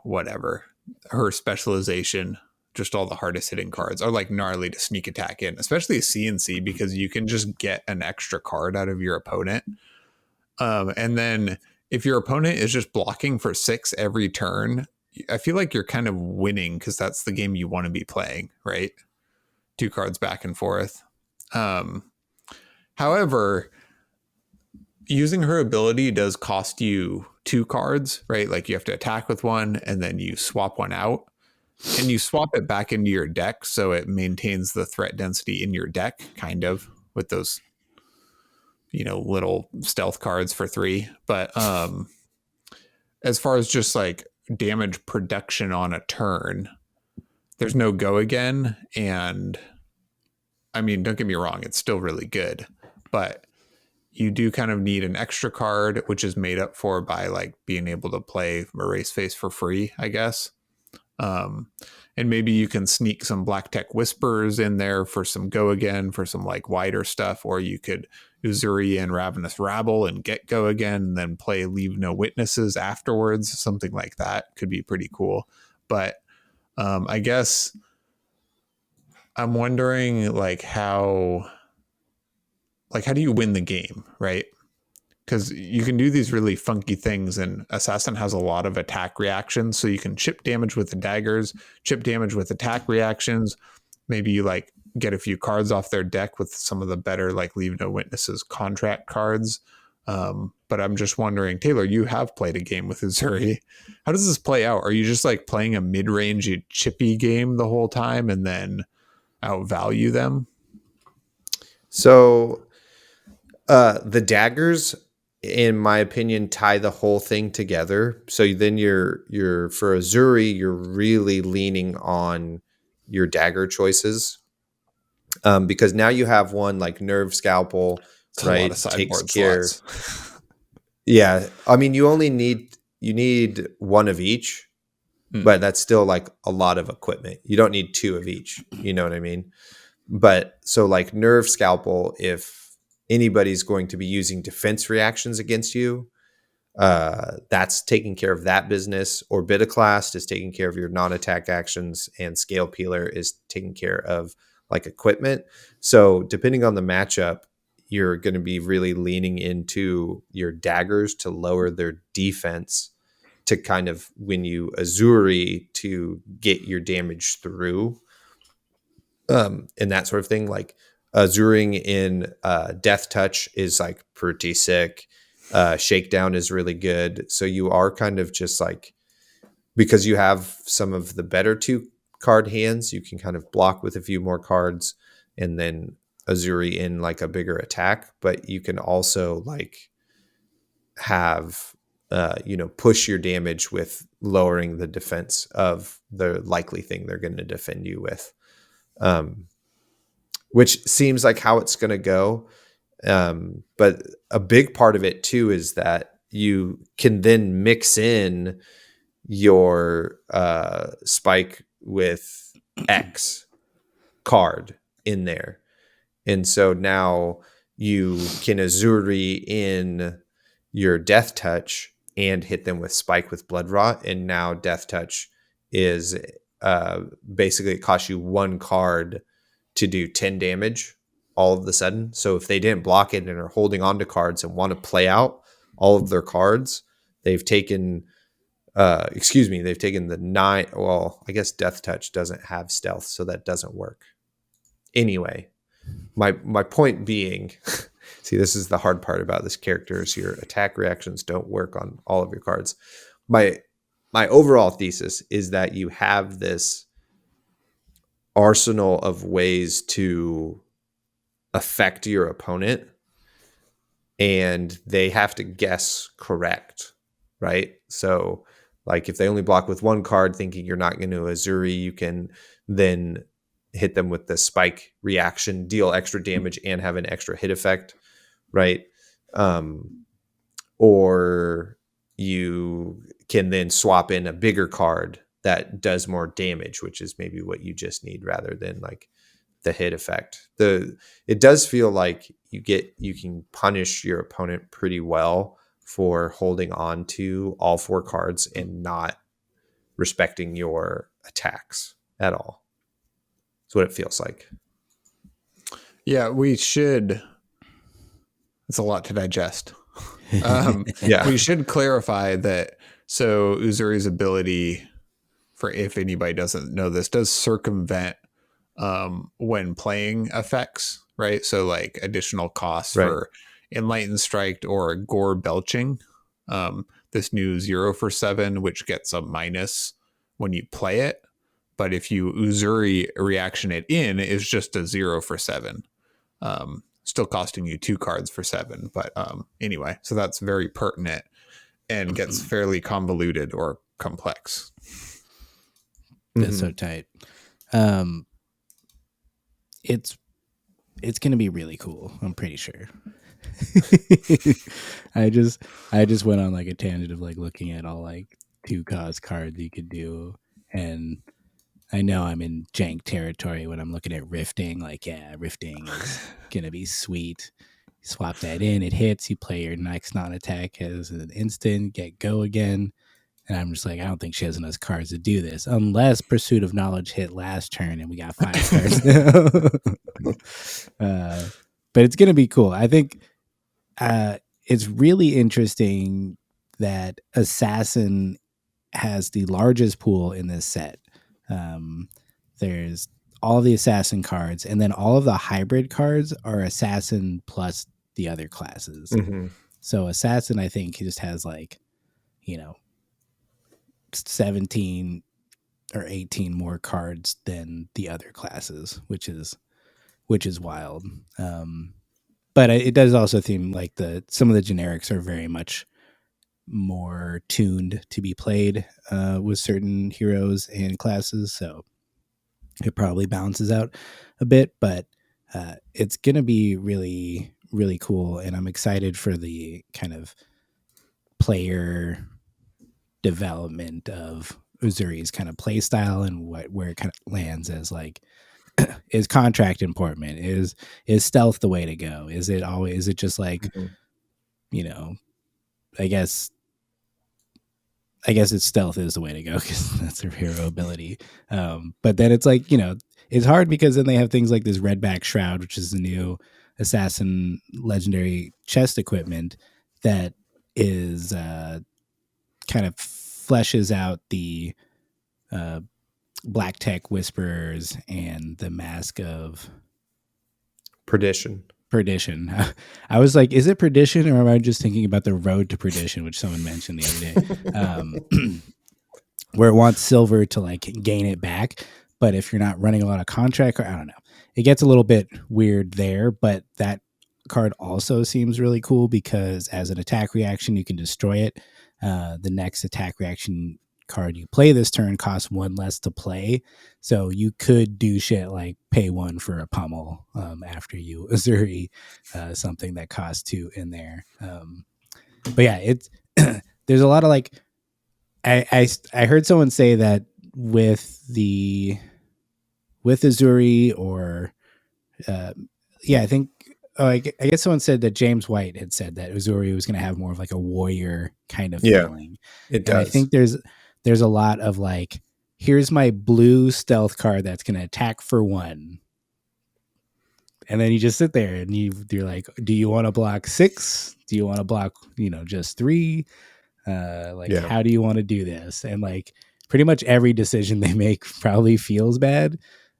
whatever. Her specialization, just all the hardest hitting cards are like gnarly to sneak attack in, especially a CNC, because you can just get an extra card out of your opponent. And then if your opponent is just blocking for 6 every turn, I feel like you're kind of winning because that's the game you want to be playing, right? 2 cards back and forth. However, using her ability does cost you 2 cards, right? Like you have to attack with one and then you swap one out and you swap it back into your deck. So it maintains the threat density in your deck, kind of, with those, little stealth cards for 3. But as far as just like damage production on a turn, there's no go again. And I mean, don't get me wrong, it's still really good, but you do kind of need an extra card, which is made up for by like being able to play Erase Face for free, I guess. And maybe you can sneak some Black Tech Whispers in there for some go again, for some like wider stuff, or you could Uzuri and Ravenous Rabble and get go again, and then play Leave No Witnesses afterwards. Something like that could be pretty cool. But I guess I'm wondering how do you win the game, right? Because you can do these really funky things, and Assassin has a lot of attack reactions, so you can chip damage with the daggers, chip damage with attack reactions. Maybe you like get a few cards off their deck with some of the better like Leave No Witnesses contract cards. But I'm just wondering, Taylor, you have played a game with Uzuri. How does this play out? Are you just like playing a mid-range chippy game the whole time and then outvalue them? So the daggers, in my opinion, tie the whole thing together. So then you're for Uzuri, you're really leaning on your dagger choices, because now you have one like Nerve Scalpel, It's right? A lot of sideboard Takes care. slots. Yeah, I mean, you need one of each, but that's still like a lot of equipment. You don't need 2 of each. You know what I mean? But so like Nerve Scalpel, if anybody's going to be using defense reactions against you, that's taking care of that business. Orbitoclast is taking care of your non-attack actions, and Scale Peeler is taking care of like equipment. So depending on the matchup, you're going to be really leaning into your daggers to lower their defense to kind of win you Uzuri to get your damage through. And that sort of thing. Like Azuring in Death Touch is like pretty sick. Shakedown is really good. So you are kind of just like, because you have some of the better 2 card hands, you can kind of block with a few more cards and then Uzuri in like a bigger attack. But you can also like have push your damage with lowering the defense of the likely thing they're going to defend you with. Which seems like how it's going to go. But a big part of it too is that you can then mix in your spike with X card in there. And so now you can Uzuri in your Death Touch and hit them with spike with bloodrot. And now Death Touch is basically, it costs you 1 card to do 10 damage all of a sudden. So if they didn't block it and are holding on to cards and want to play out all of their cards, they've taken the 9. Well, I guess Death Touch doesn't have stealth, so that doesn't work. Anyway, my point being, see, this is the hard part about this character, is your attack reactions don't work on all of your cards. My overall thesis is that you have this arsenal of ways to affect your opponent, and they have to guess correct, right? So like if they only block with 1 card thinking you're not going to Uzuri, you can then hit them with the spike reaction, deal extra damage and have an extra hit effect, right? Or you can then swap in a bigger card that does more damage, which is maybe what you just need rather than like the hit effect. It does feel like you can punish your opponent pretty well for holding on to all 4 cards and not respecting your attacks at all. That's what it feels like. Yeah, it's a lot to digest. Yeah. We should clarify that. So Uzuri's ability, for if anybody doesn't know this, does circumvent when playing effects, right? So like additional costs for Enlightened Strike or Gore Belching. This new 0 for 7, which gets a minus when you play it. But if you Uzuri reaction it in, is just a 0 for 7. Still costing you 2 cards for 7. But anyway, so that's very pertinent and gets fairly convoluted or complex. That's so tight. It's going to be really cool. I'm pretty sure. I just went on like a tangent of like looking at all like 2-cost cards you could do, and I know I'm in jank territory when I'm looking at rifting. Like, yeah, rifting is gonna be sweet. Swap that in, it hits. You play your next non-attack as an instant, get go again. And I'm just like, I don't think she has enough cards to do this, unless Pursuit of Knowledge hit last turn and we got 5 cards now. But it's gonna be cool. I think it's really interesting that Assassin has the largest pool in this set. There's all the Assassin cards, and then all of the hybrid cards are Assassin plus the other classes. So Assassin, I think, he just has like, 17 or 18 more cards than the other classes, which is wild. But it does also seem like some of the generics are very much more tuned to be played with certain heroes and classes, so it probably balances out a bit. But it's gonna be really, really cool, and I'm excited for the kind of player development of Uzuri's kind of play style and where it kind of lands as like, is contract important? Is stealth the way to go? Is it just like, I guess it's stealth is the way to go because that's their hero ability. But then it's like, it's hard because then they have things like this Redback Shroud, which is the new Assassin legendary chest equipment that is kind of fleshes out the Black Tech Whisperers and the Mask of Perdition. I was like, is it Perdition, or am I just thinking about the Road to Perdition, which someone mentioned the other day, where it wants silver to like gain it back, but if you're not running a lot of contract, I don't know, it gets a little bit weird there. But that card also seems really cool because as an attack reaction, you can destroy it. The next attack reaction card you play this turn costs 1 less to play, so you could do shit like pay 1 for a pummel after you Uzuri something that costs 2 in there. But yeah, it's there's a lot of like, I heard someone say that with Uzuri, or I think I guess someone said that James White had said that Uzuri was going to have more of like a warrior kind of feeling. It does. And I think there's a lot of like, here's my blue stealth card that's going to attack for 1. And then you just sit there and you're like, do you want to block 6? Do you want to block, just 3? How do you want to do this? And like pretty much every decision they make probably feels bad.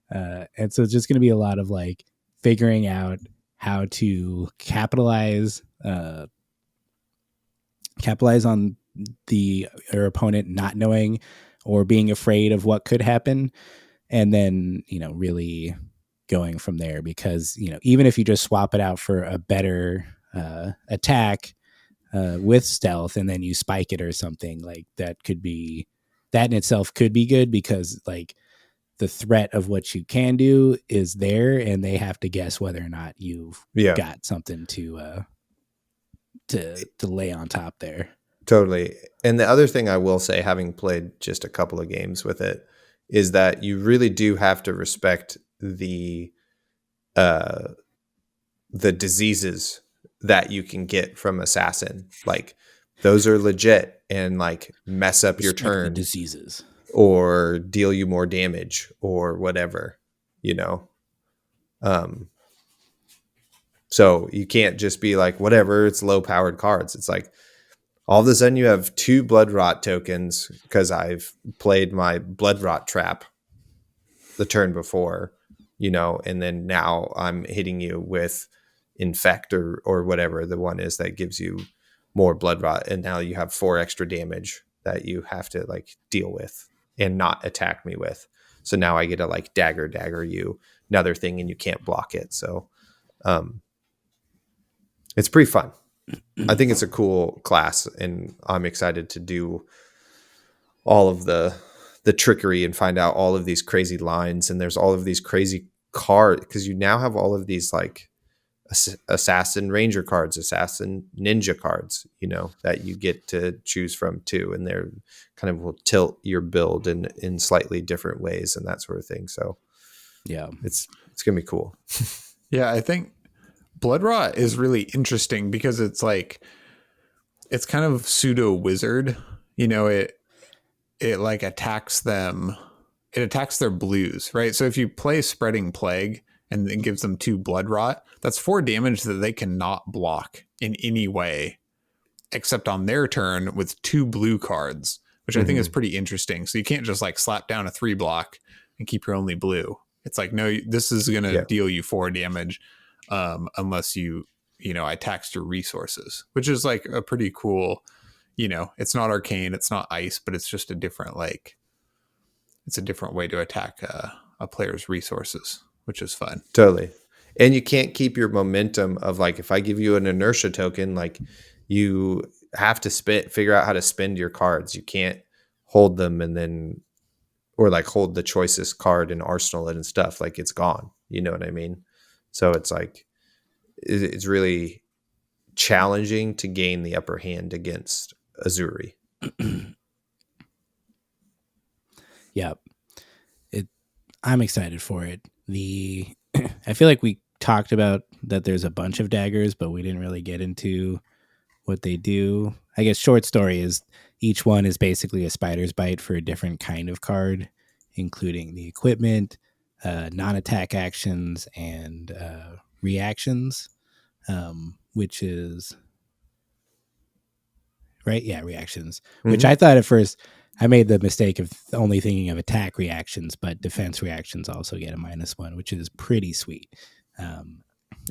And so it's just going to be a lot of like figuring out how to capitalize on your opponent not knowing or being afraid of what could happen, and then really going from there. Because even if you just swap it out for a better attack with stealth, and then you spike it or something, like that in itself could be good, because like the threat of what you can do is there, and they have to guess whether or not you've got something to lay on top there. Totally. And the other thing I will say, having played just a couple of games with it, is that you really do have to respect uh the diseases that you can get from assassin. Like those are legit and like mess up your Respect the turn diseases. or deal you more damage or whatever, you know. So you can't just be like, whatever, it's low powered cards. It's like all of a sudden you have 2 bloodrot tokens because I've played my bloodrot trap the turn before, you know, and then now I'm hitting you with infect or whatever the one is that gives you more bloodrot, and now you have 4 extra damage that you have to like deal with and not attack me with. So now I get to like dagger you another thing and you can't block it. So it's pretty fun. I think it's a cool class, and I'm excited to do all of the trickery and find out all of these crazy lines. And there's all of these crazy cards because you now have all of these like assassin ranger cards, assassin ninja cards, you know, that you get to choose from too, and they're kind of will tilt your build in slightly different ways and that sort of thing. So Yeah, it's gonna be cool. Yeah, I think bloodrot is really interesting because it's like it's kind of pseudo wizard. You know, it like attacks them. It attacks their blues, right? So if you play Spreading Plague and it gives them 2 bloodrot, that's 4 damage that they cannot block in any way except on their turn with 2 blue cards, which I think is pretty interesting. So you can't just like slap down a 3 block and keep your only blue. It's like, no, this is going to deal you 4 damage unless you know, I taxed your resources, which is like a pretty cool, you know, it's not arcane, it's not ice, but it's just a different, like, it's a different way to attack a player's resources, which is fun. Totally. And you can't keep your momentum of like, if I give you an inertia token, like you have to figure out how to spend your cards. You can't hold them and then, or like hold the choicest card and arsenal it and stuff. Like it's gone. You know what I mean? So it's like, it's really challenging to gain the upper hand against Uzuri. Yeah, I'm excited for it. I feel like we talked about that there's a bunch of daggers, but we didn't really get into what they do. I guess short story is each one is basically a spider's bite for a different kind of card, including the equipment, non-attack actions, and reactions, which is right. Yeah, reactions. Which I thought at first I made the mistake of only thinking of attack reactions, but defense reactions also get a -1, which is pretty sweet.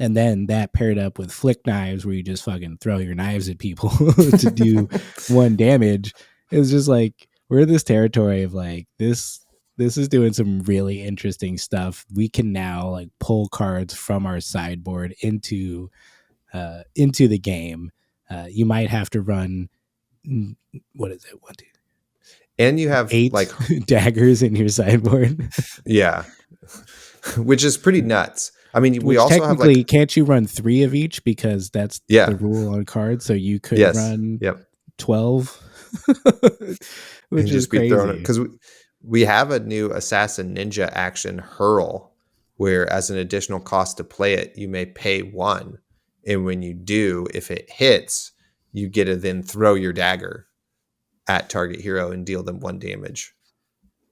And then that paired up with flick knives, where you just fucking throw your knives at people to do 1 damage. It was just like, we're in this territory of like, this is doing some really interesting stuff. We can now like pull cards from our sideboard into the game. You might have to run, what is it? 1, 2, And you have 8 like daggers in your sideboard. yeah, which is pretty nuts. I mean, we Which also have like, can't you run 3 of each, because that's the rule on cards? So you could run 12, which is crazy. Because we have a new assassin ninja action, hurl, where as an additional cost to play it, you may pay 1, and when you do, if it hits, you get to then throw your dagger at target hero and deal them 1 damage.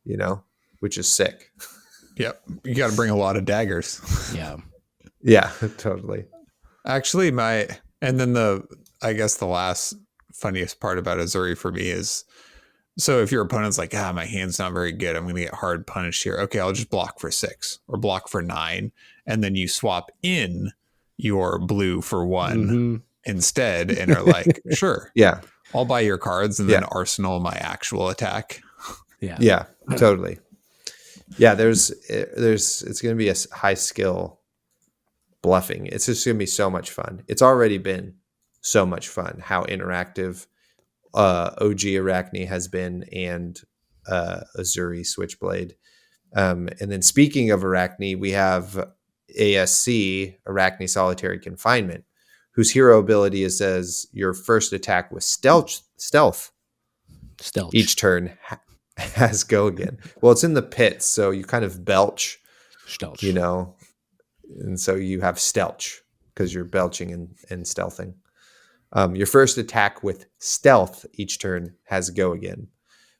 You know, which is sick. Yep. You got to bring a lot of daggers. Yeah. Yeah, totally. Actually, and then I guess the last funniest part about Uzuri for me is, so if your opponent's like, my hand's not very good, I'm going to get hard punished here. Okay, I'll just block for 6 or block for 9. And then you swap in your blue for 1 instead and are like, sure. Yeah. I'll buy your cards and then arsenal my actual attack. Yeah. Yeah, totally. Yeah, it's going to be a high skill bluffing. It's just going to be so much fun. It's already been so much fun how interactive OG Arachne has been, and Uzuri Switchblade. And then speaking of Arachne, we have ASC, Arachne Solitary Confinement, whose hero ability is says your first attack with stealth each turn has go again. Well, it's in the pits, so you kind of belch, you know, and so you have stealth because you're belching and stealthing. Your first attack with stealth each turn has go again,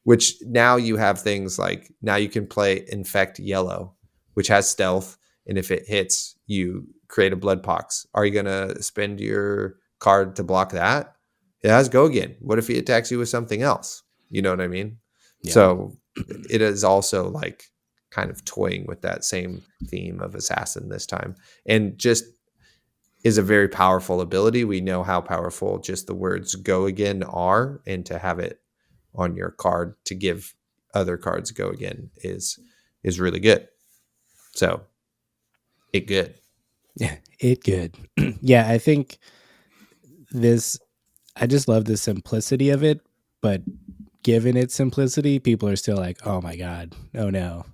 which now you have things like now you can play Infect Yellow, which has stealth, and if it hits, you create a blood pox. Are you going to spend your card to block that? It has go again. What if he attacks you with something else? You know what I mean? Yeah. So it is also like kind of toying with that same theme of assassin this time, and just is a very powerful ability. We know how powerful just the words go again are, and to have it on your card to give other cards go again is really good. So it good. Yeah, it good. Yeah, I think I just love the simplicity of it, but given its simplicity, people are still like, "Oh my god, oh no."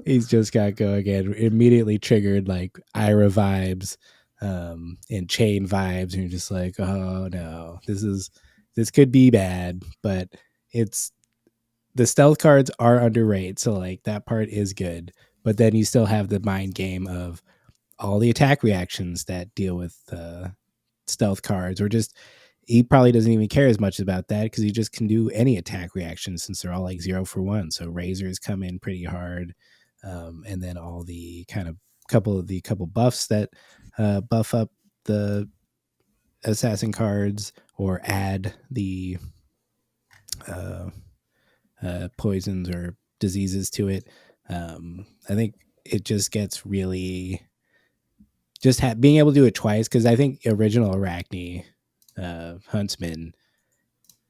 he's just got go again. Immediately triggered like Ira vibes, and Chain vibes, and you're just like, "Oh no, this could be bad." But it's the stealth cards are underrated, so like that part is good. But then you still have the mind game of all the attack reactions that deal with stealth cards, or just he probably doesn't even care as much about that because he just can do any attack reaction since they're all like 0 for 1. So razors come in pretty hard, and then all the kind of couple buffs that buff up the assassin cards or add the uh, poisons or diseases to it. I think it just gets really just being able to do it twice, because I think original Arachne Huntsman,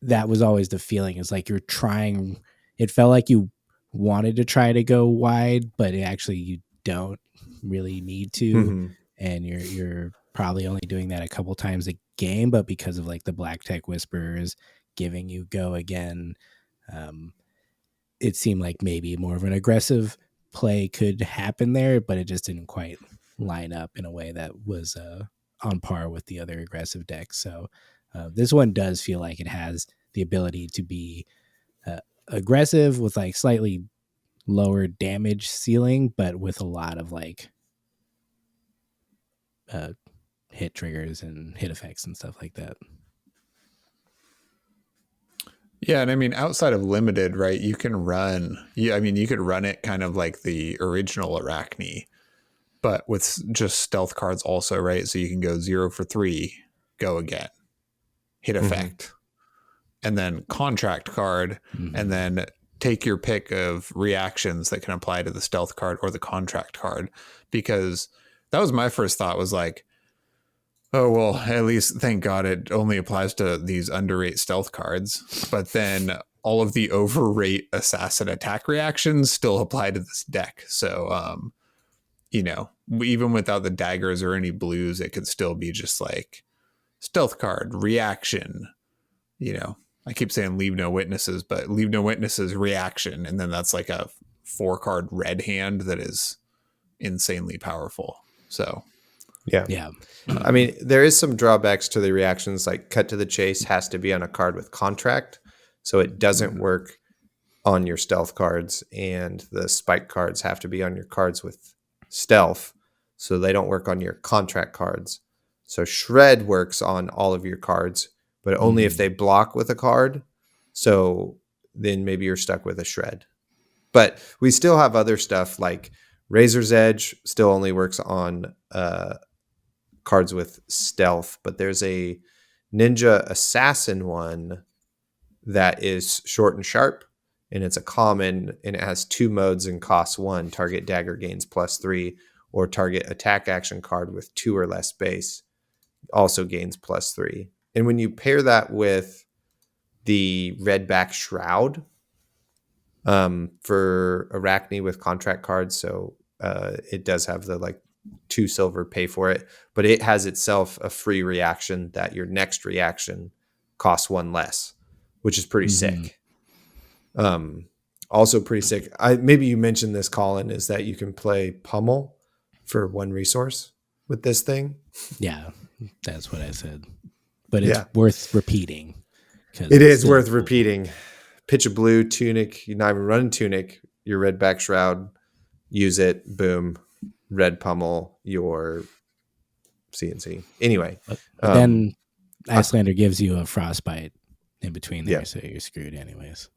that was always the feeling. It's like you're trying. It felt like you wanted to try to go wide, but actually you don't really need to, Mm-hmm. and you're probably only doing that a couple times a game. But because of like the Black Tech Whisperers giving you go again, um, it seemed like maybe more of an aggressive play could happen there, but it just didn't quite line up in a way that was on par with the other aggressive decks. So this one does feel like it has the ability to be aggressive with like slightly lower damage ceiling, but with a lot of like hit triggers and hit effects and stuff like that. Yeah, and I mean, outside of limited, right? You can run. Yeah, I mean, you could run it kind of like the original Arachne, but with just stealth cards also, right? So you can go 0 for 3, go again, hit effect, and then contract card, and then take your pick of reactions that can apply to the stealth card or the contract card. Because that was my first thought, was like, oh, well, at least thank God it only applies to these underrate stealth cards. But then all of the overrate assassin attack reactions still apply to this deck. So, you know, even without the daggers or any blues, it could still be just like stealth card, reaction, you know. I keep saying leave no witnesses, but leave no witnesses, reaction. And then that's like a 4-card red hand that is insanely powerful. So, Yeah. I mean, there is some drawbacks to the reactions, like cut to the chase has to be on a card with contract. So it doesn't work on your stealth cards, and the spike cards have to be on your cards with stealth. So they don't work on your contract cards. So shred works on all of your cards, but only if they block with a card. So then maybe you're stuck with a shred. But we still have other stuff like Razor's Edge still only works on cards with stealth, but there's a Ninja Assassin one that is short and sharp, and it's a common, and it has 2 modes and costs 1. Target dagger gains +3, or target attack action card with 2 or less base also gains +3. And when you pair that with the Redback Shroud for Arachne with contract cards, so it does have the like 2 silver pay for it, but it has itself a free reaction that your next reaction costs 1 less, which is pretty sick. Also pretty sick. Maybe you mentioned this, Colin, is that you can play Pummel for 1 resource. with this thing. Yeah, that's what I said. But it's Yeah. worth repeating. It is worth repeating. Pitch a blue tunic. You're not even running tunic. Your red back shroud. Use it. Boom. Red pummel. Your CNC. Anyway. But then Icelander gives you a frostbite in between there, so you're screwed anyways.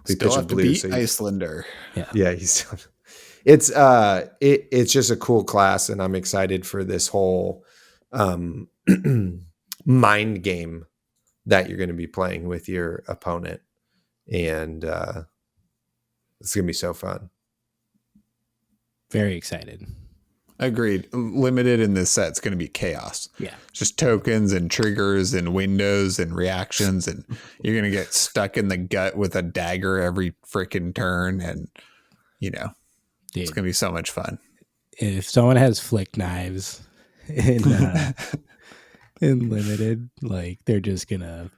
We still have to beat Icelander. Yeah, he's. It's just a cool class, and I'm excited for this whole mind game that you're going to be playing with your opponent, and it's going to be so fun. Very excited. Agreed. Limited in this set, it's going to be chaos. Yeah. Just tokens and triggers and windows and reactions, and you're going to get stuck in the gut with a dagger every freaking turn, and it's going to be so much fun. If someone has flick knives in limited, like they're just gonna,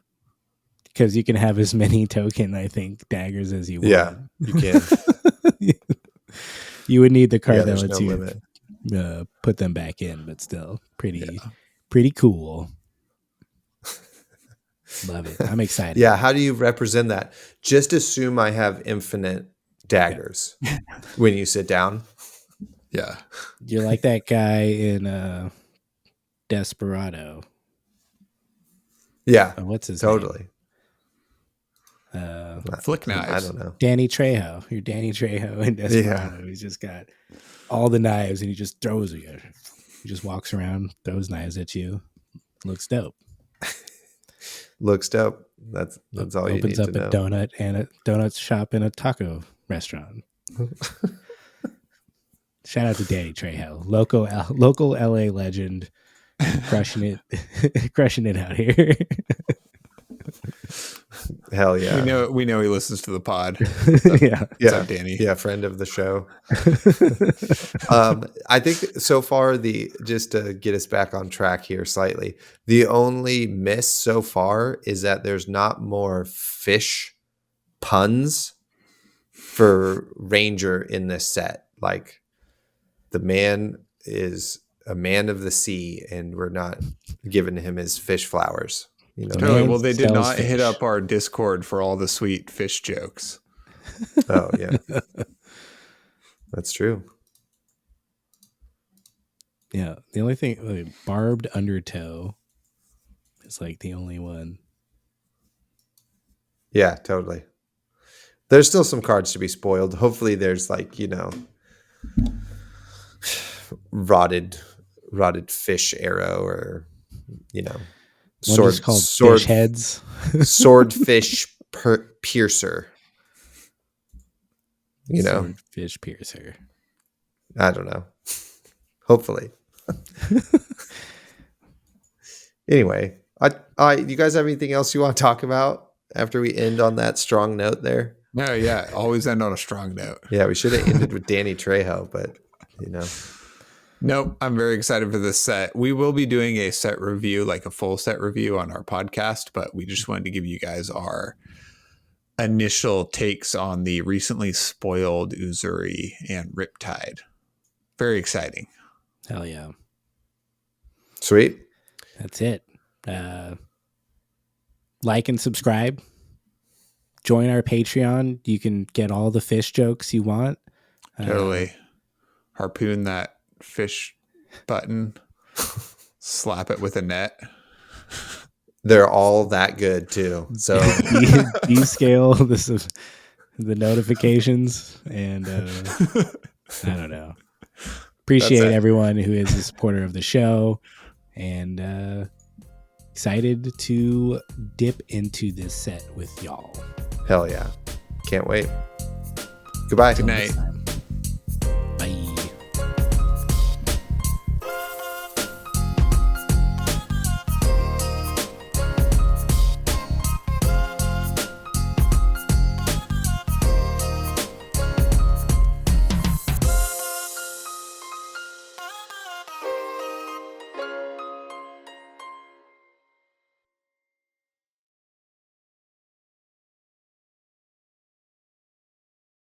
because you can have as many token, I think, daggers as you want. Yeah, you can. You would need the card that lets no you limit. Put them back in, but still pretty cool. Love it. I'm excited. Yeah, how do you represent that? Just assume I have infinite daggers when you sit down. Yeah. You're like that guy in Desperado. Yeah. What's his name? Flick knives. I don't know. Danny Trejo. You're Danny Trejo in Desperado. Yeah. He's just got all the knives and he just throws you. He just walks around, throws knives at you. Looks dope. Looks dope. That's all you need to know. Opens up a donut and a donut shop and a taco restaurant. Shout out to Danny Trejo, local LA legend, crushing it out here. Hell yeah! We know he listens to the pod. What's up, Danny? Yeah, friend of the show. I think so far, just to get us back on track here slightly, the only miss so far is that there's not more fish puns for Ranger in this set. Like, the man is a man of the sea, and we're not giving him his fish flowers. Totally. Well, they did not hit up our Discord for all the sweet fish jokes. Oh, yeah. That's true. Yeah. The only thing, barbed undertow is like the only one. Yeah, totally. There's still some cards to be spoiled. Hopefully there's rotted fish arrow, or sword fish heads. Swordfish piercer. Swordfish piercer. I don't know. Hopefully. Anyway, you guys have anything else you want to talk about after we end on that strong note there? No, yeah. Always end on a strong note. Yeah, we should have ended with Danny Trejo, but Nope. I'm very excited for this set. We will be doing a set review, like a full set review on our podcast, but we just wanted to give you guys our initial takes on the recently spoiled Uzuri and Riptide. Very exciting. Hell yeah. Sweet. That's it. Like and subscribe. Join our Patreon. You can get all the fish jokes you want. Totally. Harpoon that fish button, slap it with a net. They're all that good too. So descale the notifications, and I don't know. Appreciate everyone who is a supporter of the show, and excited to dip into this set with y'all. Hell yeah. Can't wait. Goodbye. Good night.